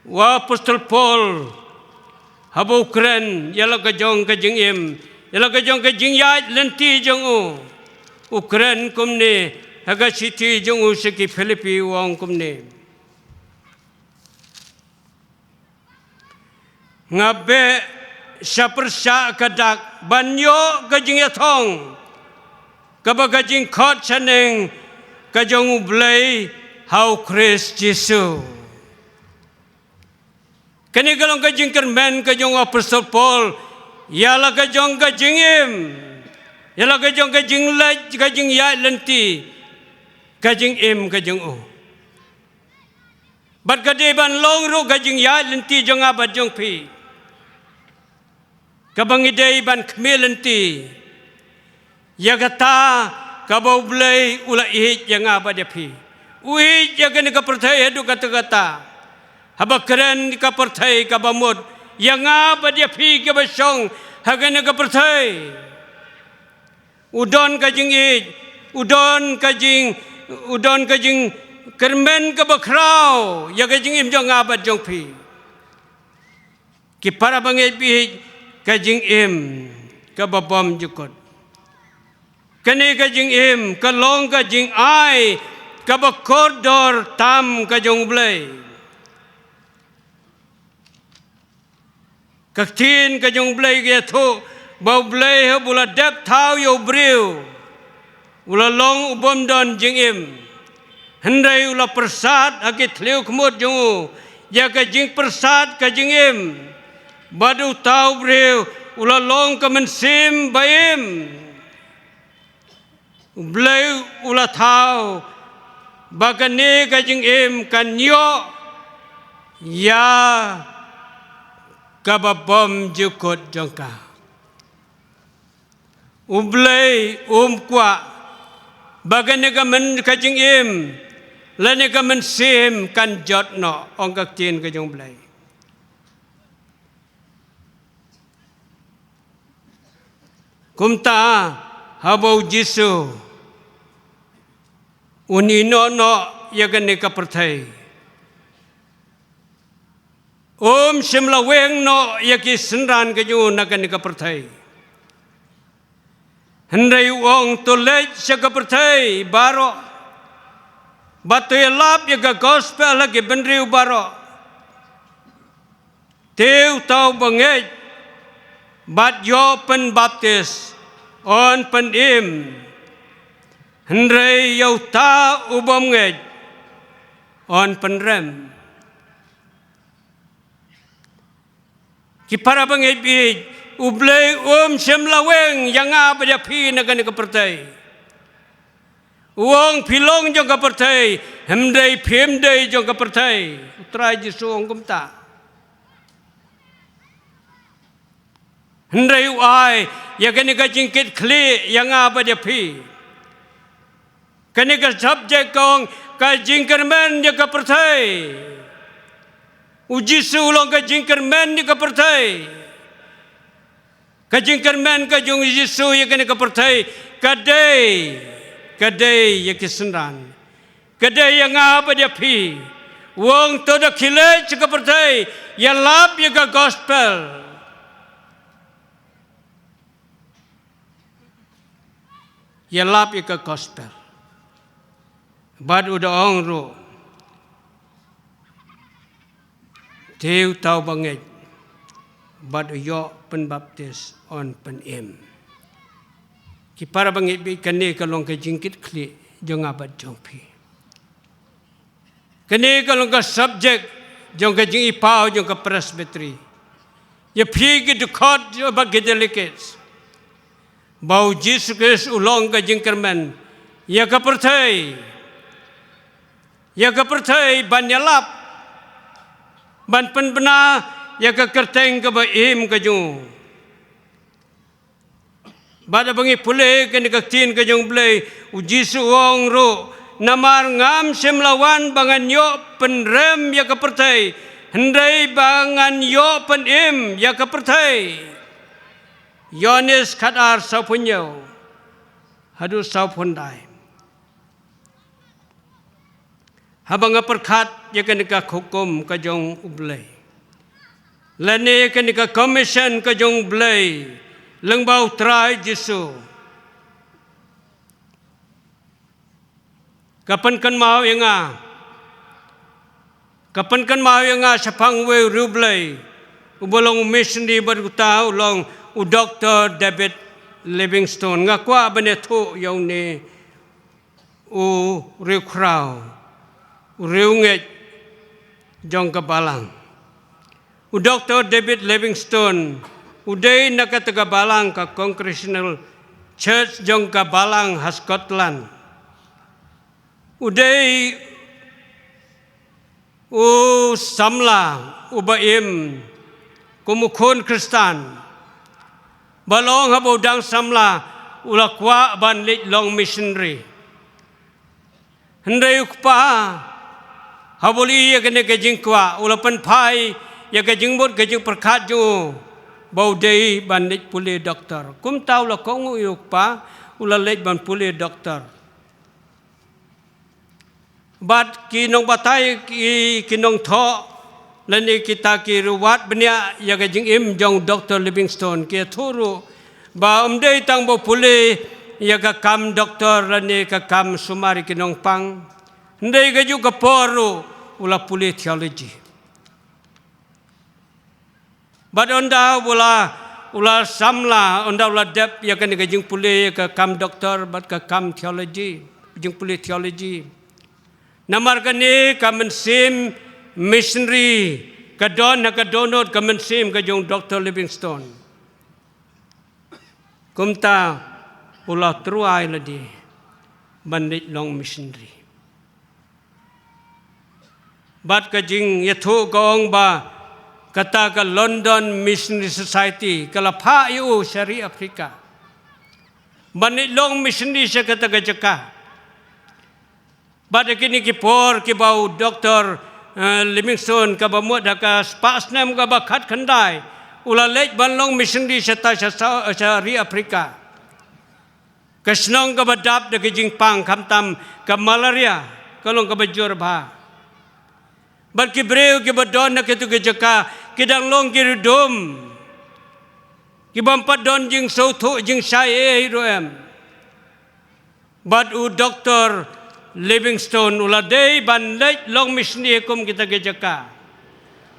wa apostol Paul habu kren ya la ka jong ka jing im ya la ka jong ka jing ya lenti jong u kren kum ni haga siti jong u se ki Filipi wong kum ni ngabe sa persya kadak banyo kajing yathong kaba kajing khot chaneng kajong ublay hau Christ Jesus kani galong kajing kermen kajong apostol Paul ialah kajong kajing im, ialah kajong kajing laj kajing ya lenti, kajing im kajing o. Bat kadeban long ru kajing ya lenti jong abad jong pi. Kabangidei ban kmil lenti, ya kata kabau blay ula ihit yang abad ya pi. Uhit ya kene kapertai hadu kata-kata. Habak keren kapertai kabamud yang abad ya pi kabasong hagane kapertai. Udon kajing it, udon kajing kermen kabakrau ya kajing im jong abad jong pi. Ki para bangit pi kajing im kababam jukot. Kani kajing im kalong kajing ai kabakordor tam kajong blay. Kaktin kajong blay kaya to bau blay ha bula dep tau yo briu. Ula long ubom don jing im. Hendai ula persat akit liu kemut jongu. Ya kajing persat kajing im. Badu tau briu ula long kemensim baim. Blay ula tau bagane kajing im kanyo ya kababom jukot jongka ublay kwa bagane kamen kajing im lane kamen sim kan jot no ong kaktin kajong blay kumta habau jisu unino no yagane kapertai simla weng no yaki senran kaju nagane kapertai hendai wong tolej sa kapertai baro batu yalap yaga gospel lagi benriu baro teu tau bangej bat yo pen baptis on pen im hendai yau ta ubom ngej on penrem ki para bangej bi ublay semlaweng yang apa dia pi nagane kapertai uang pilong jong kapertai hemdai pemdai jong kapertai utrai jisuong kumta hendai uai ya gane kajingkit kli yang apa dia pi kene ka subjek kong ka jingkermen dia ka pertai uji sulong ka jingkermen dia ka pertai ka jingkermen ka jong Yesu ya kene ka pertai kadai ya kisenran kadai yang apa dia pi wong todo kile ka pertai ya lap ya ka gospel ya lap ya ka gospel bad udah ong ro teu tau bangej bad yo pen baptis on pen im ki para bangej bi kane kalong ka jingkit kli jong abad jong pi kane kalong ka subject jong ka jing ipau jong ka presbytery ya pi ki de khot jo bag delegates bau Jesus Kristus ulong ka jingkermen ya ka pertai ya ka pertai ban yalap ban penbena ya ka kerteng ka baim ka jung bada bangi pule ka ni kaktin ka jung blay uji suong ro namar ngam semlawan bangan yo penrem ya ka pertai hendai bangan yo penim ya ka pertai Yonis kadar saupunyo hadu saupundai habang perkat ya kenika hukum kajong ublay lani kenika commission kajong blay lengbau try Jesu kapan kan mau yang sapang we rublay ubolong mission di berutau long Dr. David Livingstone ngakwa benetu yang ni rikrau Riunget jong kabalang. Dr. David Livingstone Uday nakatagabalang ka Congregational Church jong kabalang ha Scotland. Uday samla ubaim kumukun Kristan. Balong habudang samla ulakwa banlit long missionary. Hendai ukpa habuli ya kene kajing kwa ulapan pai ya kajing bot kajing perkat jo baudai banlit pulih doktor. Kum tahu lah kau ukpa ulalek ban pulih doktor. Bat kinong batay kinong tho lani kita kiruwat benya ya kajing im jong Dr. Livingstone kia turu ba umday tang bo pulih ya kam doktor lani kam sumari kinong pang ndai gaju kaporu ula pulih theology. Bat onda ula samla onda ula dep ya kan gajing pulih ya kam doktor bat kam theology gajing pulih theology. Namar kani kamen sim missionary kadon kadonot kamen sim kajong Dr. Livingstone. Kumta ula truai ladi bandit long missionary. Bat kajing yathu gong ba kata ka London Missionary Society kalapa yu Syari Afrika. Bandit long missionary siya kata kajaka. Bat kini kipor kibau Dr. Livingstone kabamut daka spasnam kabakat kandai ula lej banlong missionary Syari Afrika. Kasnong kabadap da kajing pang kamtam ka malaria kalong kabajur ba. Bat kibreu kibadon na kitu kajaka kidang long kiridum kibampat don jing sautu jing saye hiroem. Bat u Dr. Livingstone uladai ban lej long missionary kum kita kajaka.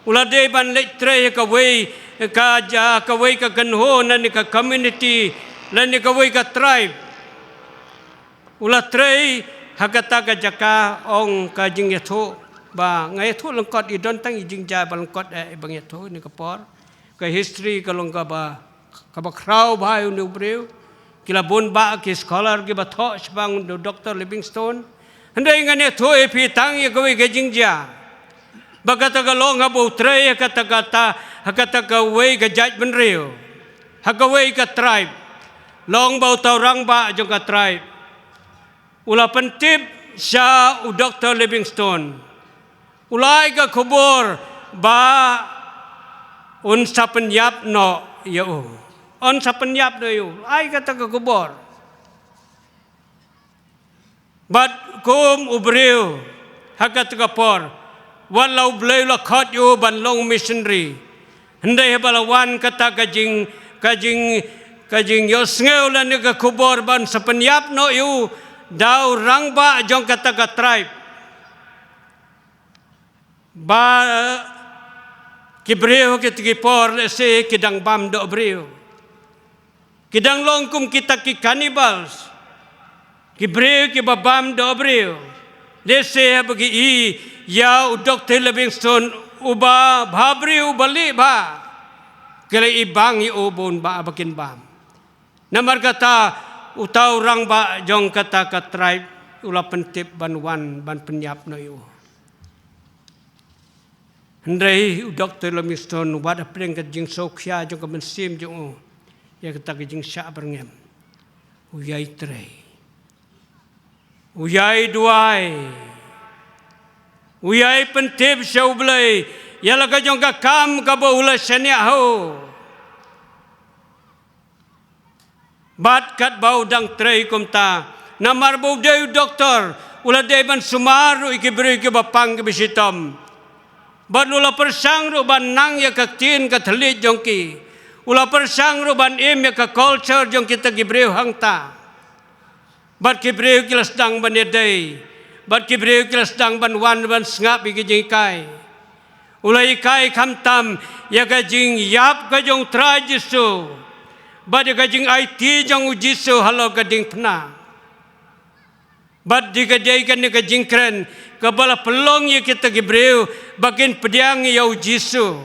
Uladai ban lej tre ka way ka ganho na ni ka community na ni ka way ka tribe. Ulat tre hakata kajaka ong ka jing yatho ba ngai thu lengkot idon tang ijing ja balengkot bang yatho ni kapor ka history kalong ka ba krau bhai unu breu kila bon ba ki scholar ki ba tho bang Dr. Livingstone handai ngane tho epi tang ye koi ka jing ja bagata ka long ha bo tre kata hakata ka wei ka jaj ben reu hakawei ka tribe long bau tau rang ba jong ka tribe ula pentip sya u Dr. Livingstone ulai ka kubur ba un sapenyap no yo on sapenyap do yo ai kata ka kubur bat kum ubreu hakat ka por walau bleu la khot yo ban long missionary handai balawan kata kajing yo sngeul la ni ka kubur ban sapenyap no yo dau rangba jong kata ka tribe ba kibreu kitikipor se kidang bam do breu kidang longkum kita ki cannibals kibreu ki babam do breu dese bagi i ya Dr. Livingstone uba bhabreu bali ba kele ibang i ubon ba bakin bam namar kata utau rang ba jong kata ka tribe ula pentip ban wan ban penyap no yo. Hendai Dr. Livingstone wada pleng ka jing sokya jong ka mensim jong ya kata ka jing sya berngem uyai trei uyai duai uyai pentip syau blai ya la ka jong ka kam ka bo ula syania ho bat kat bau dang trei kumta namar bau deu doktor ula dei ban sumaru ikibri ke bapang ke bisitom ban ula persang ru ban nang ya ka tin ka thlit jongki ula persang ru ban im ya ka culture jong kita gibreu hangta bat gibreu kilas dang ban yedai bat gibreu kilas dang ban wan ban ngap bi jing kai ula ikai khamtam ya ka jing yap ka jong tra jisu bat ka jing IT jong jisu halo ka ding pna bat digadai kan ka jing kren kabala pelong ya kita gibreu bakin pediang ya jisu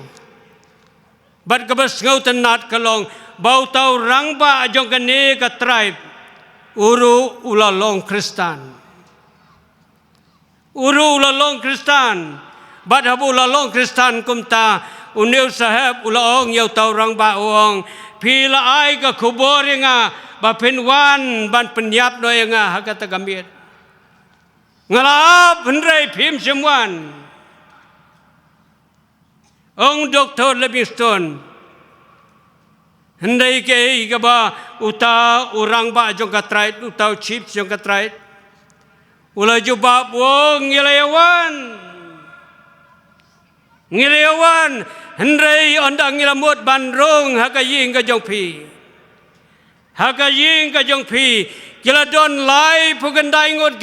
Bat kabas ngau tenat kalong bau tau rangba ajong kene ka tribe uru ulalong Kristan. Uru ulalong Kristan. Bat habu ulalong Kristan kumta uneu sahab ulaong yau tau rangba uong pila ai ka kubor nga ba penwan ban penyap no nga hakata gamit. Ngalap hendrai phim semwan. Ong Dr. Livingstone hendai ke ba uta urang ba jong katrait uta chief jong katrait ula juba wong ngilewan hendai ondang ngilamut bandrong hakaying ka jong pi kila don lai pugandai ngot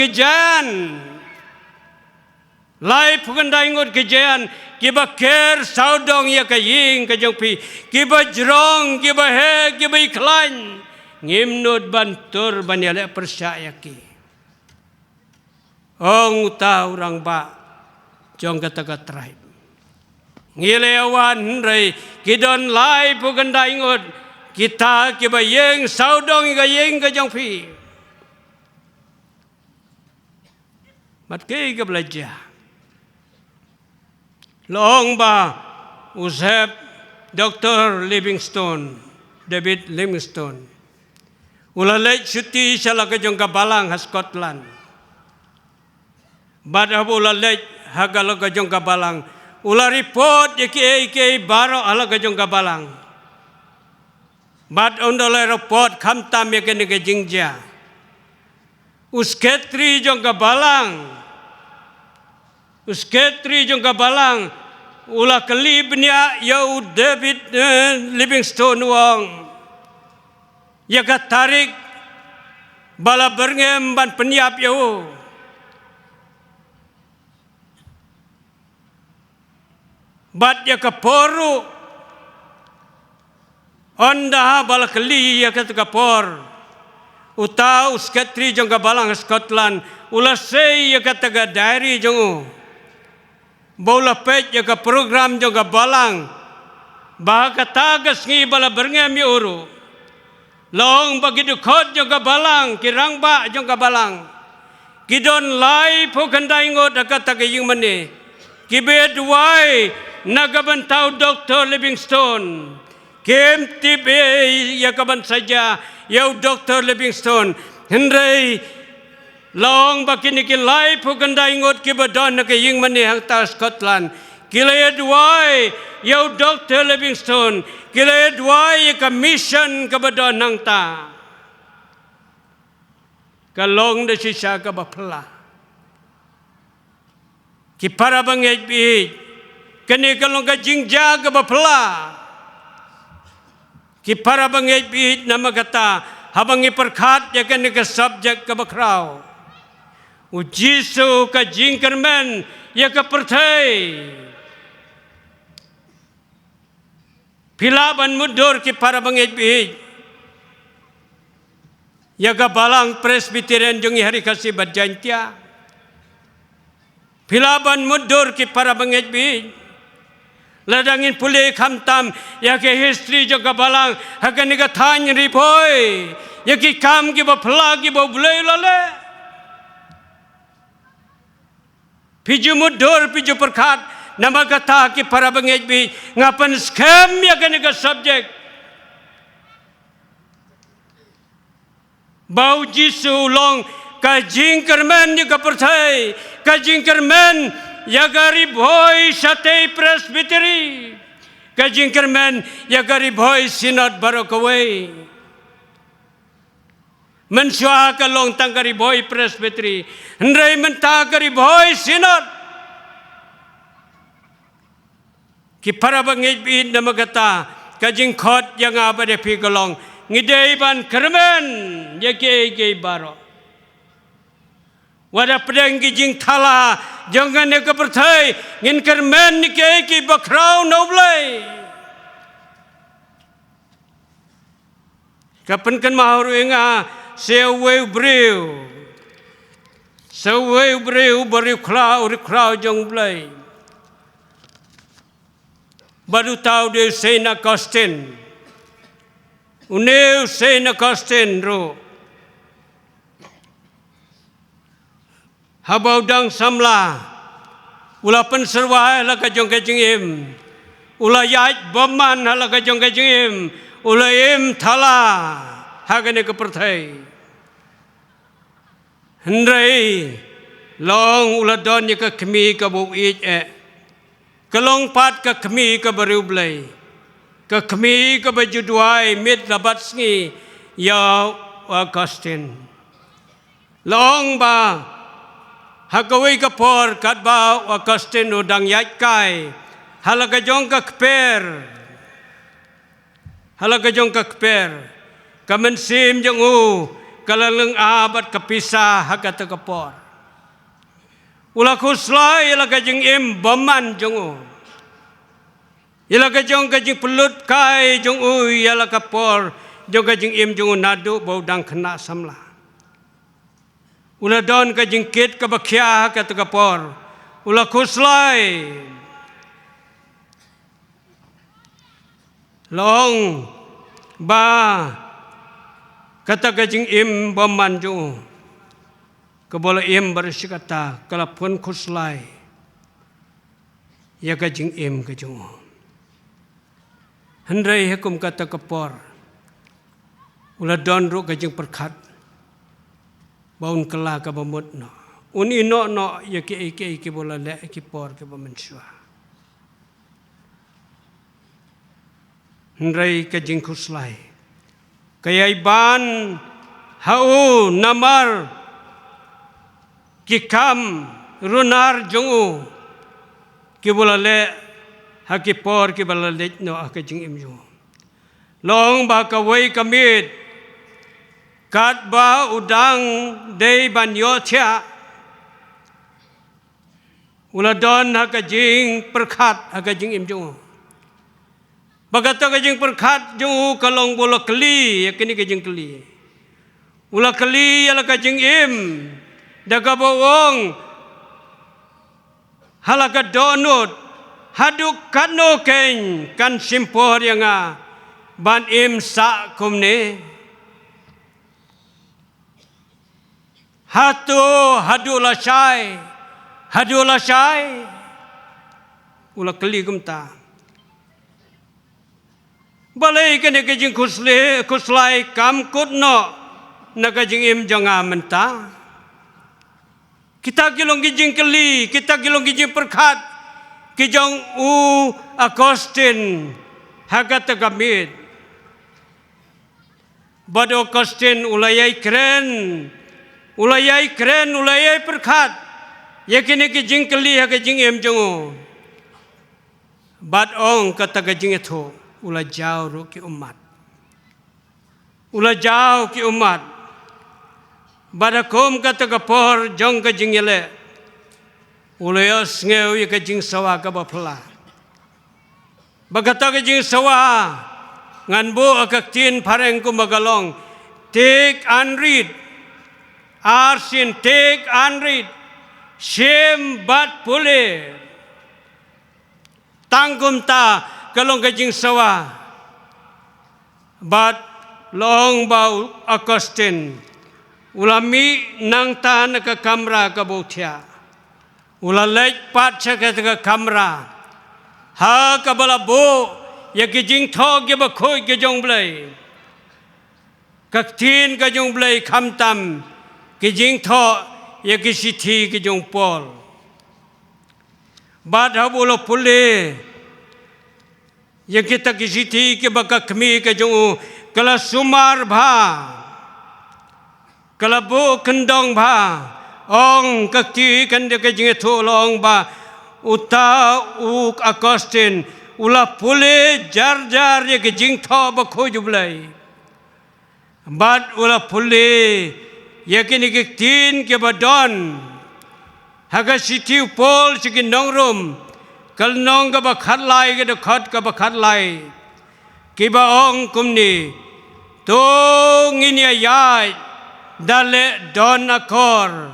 gejan kiba ker saudong ya kaying ka jong pi kiba jrong kiba he kiba iklan ngimnud bantur banyale percaya ki ong ta urang ba jong kataga tribe ngilewan rei kidon lai pugandai ngot kita kiba yeng saudong kaying ka jong pi mat ke ka belajar Long ba usap Dr. Livingstone, David Livingstone. Ulalay cuti siya kajong kabalang ha Scotland. Bad habu ulalay hagalo kajong kabalang. Ula report iki baro ala kajong kabalang. Bad ondolay report kamtam ya kene kajingja. Usketri jong kabalang. Usketri jong kabalang ula kelibnya yau David Livingstone wong ya tarik bala berngem ban penyap yau bat ya kaporu onda bala keli ya kapor uta usketri jong kabalang Scotland ula sei ya kataga diary jong Bola pet jaga program jaga balang bahaka tagas ngi bala berngem uru long bagi dukot jaga balang kirang ba jaga balang kidon lai pukandai ngot akata kaying mani kibed wai nagabantau Dr. Livingstone kem tibe yakaban saja yau Dr. Livingstone hendrai Long bakini kilai pugandai ngot kibadon na kaying mani hang ta Scotland. Kilayad wai yau Dr. Livingstone. Kilayad wai ka mission kabadon hang ta. Kalong na siya kabapla. Kipara bangay bihid. Kani kalong ka jingja kabapla. Kipara bangay bihid na magata. Habang iperkat ya kani ka subject kabakraw. Ujisu ka jingkermen ya ka pertai. Pilaban mundur ki para bangit-bihid. Ya ka balang presbyterian jong hari kasih badjantia. Pilaban mundur ki para bangit-bihid. Ladangin pulih kamtam ya ke history jong ka balang hagan ni ka tanya ripoy. Ya ki kam ki ba pelagi ba bulay lale. Piju mundur, piju perkat, nama kata ki para bangit-bihid ngapan scam ya kan ka subject. Bau jisu long ka jingkermen ya ka percay, ka jingkermen ya garib hoy satay presbytery, ka jingkermen ya garib hoy sinod barokaway. Mensyuah kalong tang kariboy presbytery. Hendrai mentah kariboy sinod. Kipara bangit-bihid na magata. Kajing kot yang apa de pikolong. Ngidei ban kermen. Ya kei baro. Wada pedang kijing thala. Jangan ya kepercay. Ngin kermen ni kei bakrau noblay. Kapan kan mahuru inga. Seweu breu beri krau jong blai. baru tahu dia Saint Augustine. Uneu Saint Augustine ro. Habau dang samla. Ula penserwah la kajong kajing ula yait baman hala kajong kajing ula thala hagane ke perthai. Hendrai long ula don ye ke kemi ke bu ich kelong pat ke kemi ke baru blai ke kemi ke baju duai mit labat sngi ya Augustine long ba hagawai ke por kat ba Augustine udang yait kai hala kajong ke kper hala kajong ke kper kamen sim jong kalaleng abad kepisah hagat ke por ula kuslai ila kajing baman jong ila kajong pelut kai jong ila ke por jong kajing jong nadu bau dang kena samla ula don kajing kit ke bakia hagat ke por ula kuslai long ba kata kajing baman jong kebola bersikata kalapun kuslai ya kajing kajung hendrai hukum kata kepor ula don ru kajing perkat baun kela ka bamut no uni no ya ki bola le ki por ke bamensua hendrai kajing kuslai kayai ban hau namar kikam runar jongu ki bolale hakipor ki balale no akajing imju long ba kawai kamit kat ba udang dei banyo tia uladon hakajing perkat hakajing imju bagata kajing perkat jongu kalong bola keli yakini kajing keli ula keli ala kajing daga bawong halaka donut haduk kano ken kan simpor yang ban sa kumne hadu lasai ula keli gumta balai kene kejing kuslai kam kutno nakajing janga menta kita kilong gijing keli, kita kilong gijing perkat, kijong Augustine hagat gamit. Bad Augustine ulayai keren, ulayai perkat. Yakini gijing keli hagat jing jongo. Bad ong kata gijing itu ulai jauh ru ki umat. Ulai jauh ki umat. Badakom kata kapor jong kajing yele ulayos ngeu ye kajing sawa ka bapla bagata kajing sawa nganbo akaktin pareng ko magalong take and read arsin take and read shame but pule tangkum ta kalong kajing sawa but long bau Augustine ulami nang tan ke kamera ke botia ulalek pat ke kamera ha ke bala bo ya ke jing thog ye ba khoi ke jong blai kaktin ke jong blai kham tam ke jing tho ya ke sithi ke jong pol bad ha bolo pule ya ke ta ke sithi ke ba khmi ke jong kala sumar bha kalabu kendong ba ong kakti kan de kajing thu long ba uta Augustine ula pule jar ye kajing tho ba khoj blai bad ula pule ye kini tin ke badon haga sitiu pol sikin nongrum kal nong ka ba khatlai ke de khat ka ba khatlai ki ba ong kumni to nginya yai dale don akor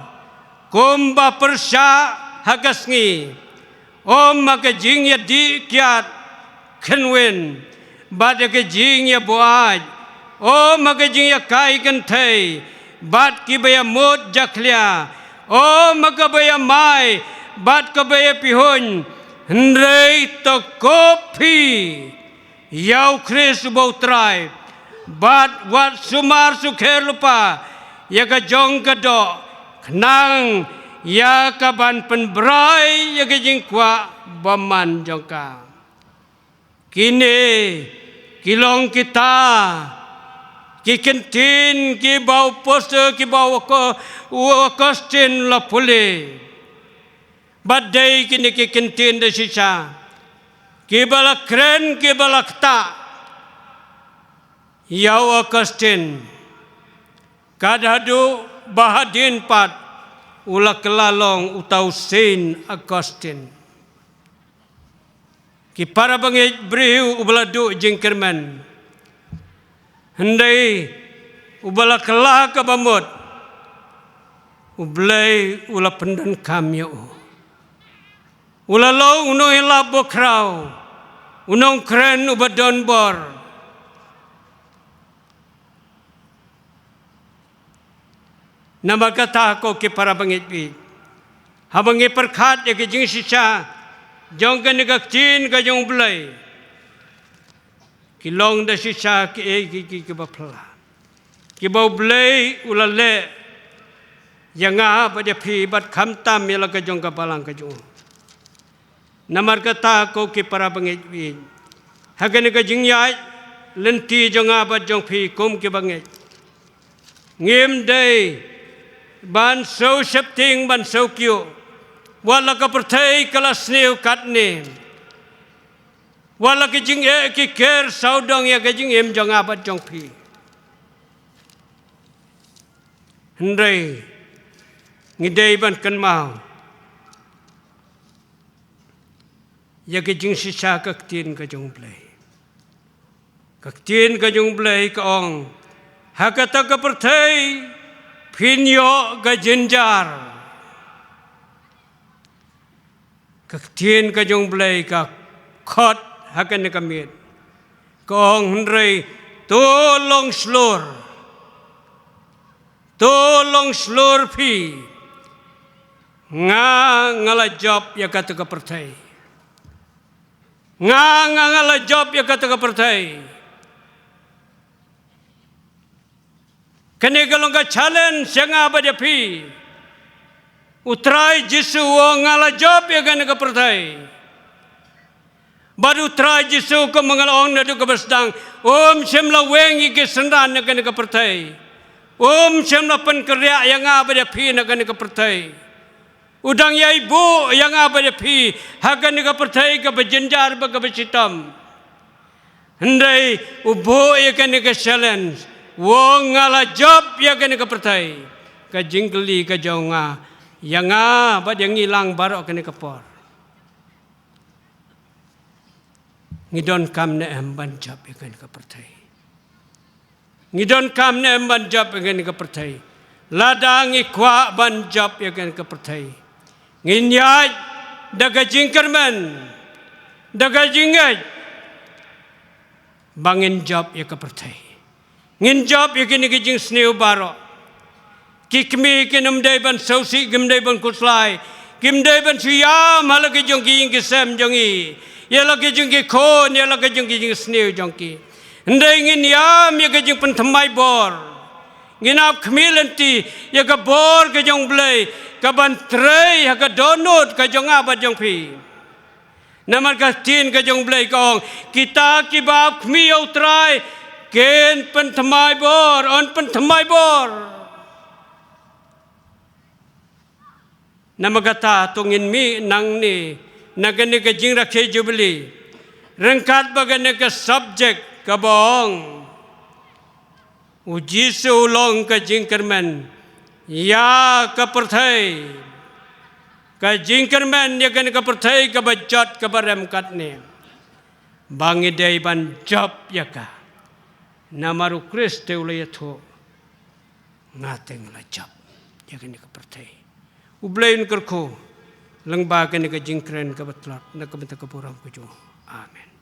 kumba persya hagasngi om makajing ya di kiat kenwen bat ya kejing ya buaj o magajing ya kai kan thai bat ki baya mot jaklia o magabaya mai bat ka baya pihon hendrei to kopi yau Kris bau trai bat wat sumar sukher lupa ya ka jong ka do knang ya ka ban penbrai ya ka jing kwa baman jongka kini kilong kita ki kentin ki bau poster ki bau kostin la pule badai kini ki kentin de sisa ki balak kren ki balak ta yau kostin kadhadu bahadin pat ula kelalong utau sin Agustin ki para bangit briu ubaladu jingkerman hendai ubala kelah ka bamut ublai ula pendan kamyo ula lo uno ila bokrau unong kren ubadon bor nama kata ko ke para bangit bi habangi perkhat ya ke jing sisa jong ka negaktin ka jong blai kilong da sisa ki bapla ki bau blai ulale yanga pada phi bat kham tam ya la ka jong ka balang ka jong namar kata ko ke para bangit bi hagan ka jing ya lenti jong abat jong phi kum ke bangit ngim dei ban so septing ban so kyo wala ka perthai kelas new kat ni wala ki jing ki ker saudong ya ka jing em jong abat jong phi hendai ngidei ban kan mau ya ki jing sisa ka tin ka jong play ka tin ka jong play ka ong hakata ka perthai Pinyo ka jenjar kaktin ka jong blay ka khot hakan ka mit kong hendrei tolong slur pi ngala job ya kata ka perthai ngala job ya kata ka perthai kene galong ka challenge yang apa dia pi utrai jisu ngala job ya kene ka perthai baru utrai jisu ko mangalong na du ka basdang semla wengi ke sendan na kene ka perthai semla pen kerja yang apa dia pi na kene ka perthai udang ya ibu yang apa dia pi hakan ka perthai ka bejenjar ba ka besitam hendai ubo ya kene ka challenge wong ngala job ya kene ka perthai ka jingkeli ka jonga yanga bad yang ilang barok kene ka por ngidon kam ne ban job ya kene ka perthai ngidon kam ne ban job ya kene ka perthai ladang ikwa ban job ya kene ka perthai nginyai daga jingkerman daga jingaj bangin job ya ka perthai ngin job yakini ke jing sneu baro kikmi kinum dai ban sausi gim dai ban kuslai gim dai ban suya mala ke jong ki ke sem jongi yala ke jong ki khon yala ke jong ki jing sneu jong ki ndai ngin yam ya ke jing pen thamai bor ngin ap khmilenti ya ka bor ke jong blai ka ban trei ha ka donut ka jong abat jong phi namar ka tin ka jong blai kong kita ki bab khmi utrai ken pen thamai bor on pen thamai bor namagata tungin mi nang ni nagane ka jing rakhe jubli rengkat bagane ka subject ka bong uji se ulong ka jing kerman ya ka perthai ka jing kerman ya gane ka perthai ka bajot ka barem kat ne bangi dei ban job ya ka namaru Kris te ulay atho ngateng la job ya gane ka perthai ublain kerko langba kene ka jingkren ka batlat na ka benta ka puram ko jo amen.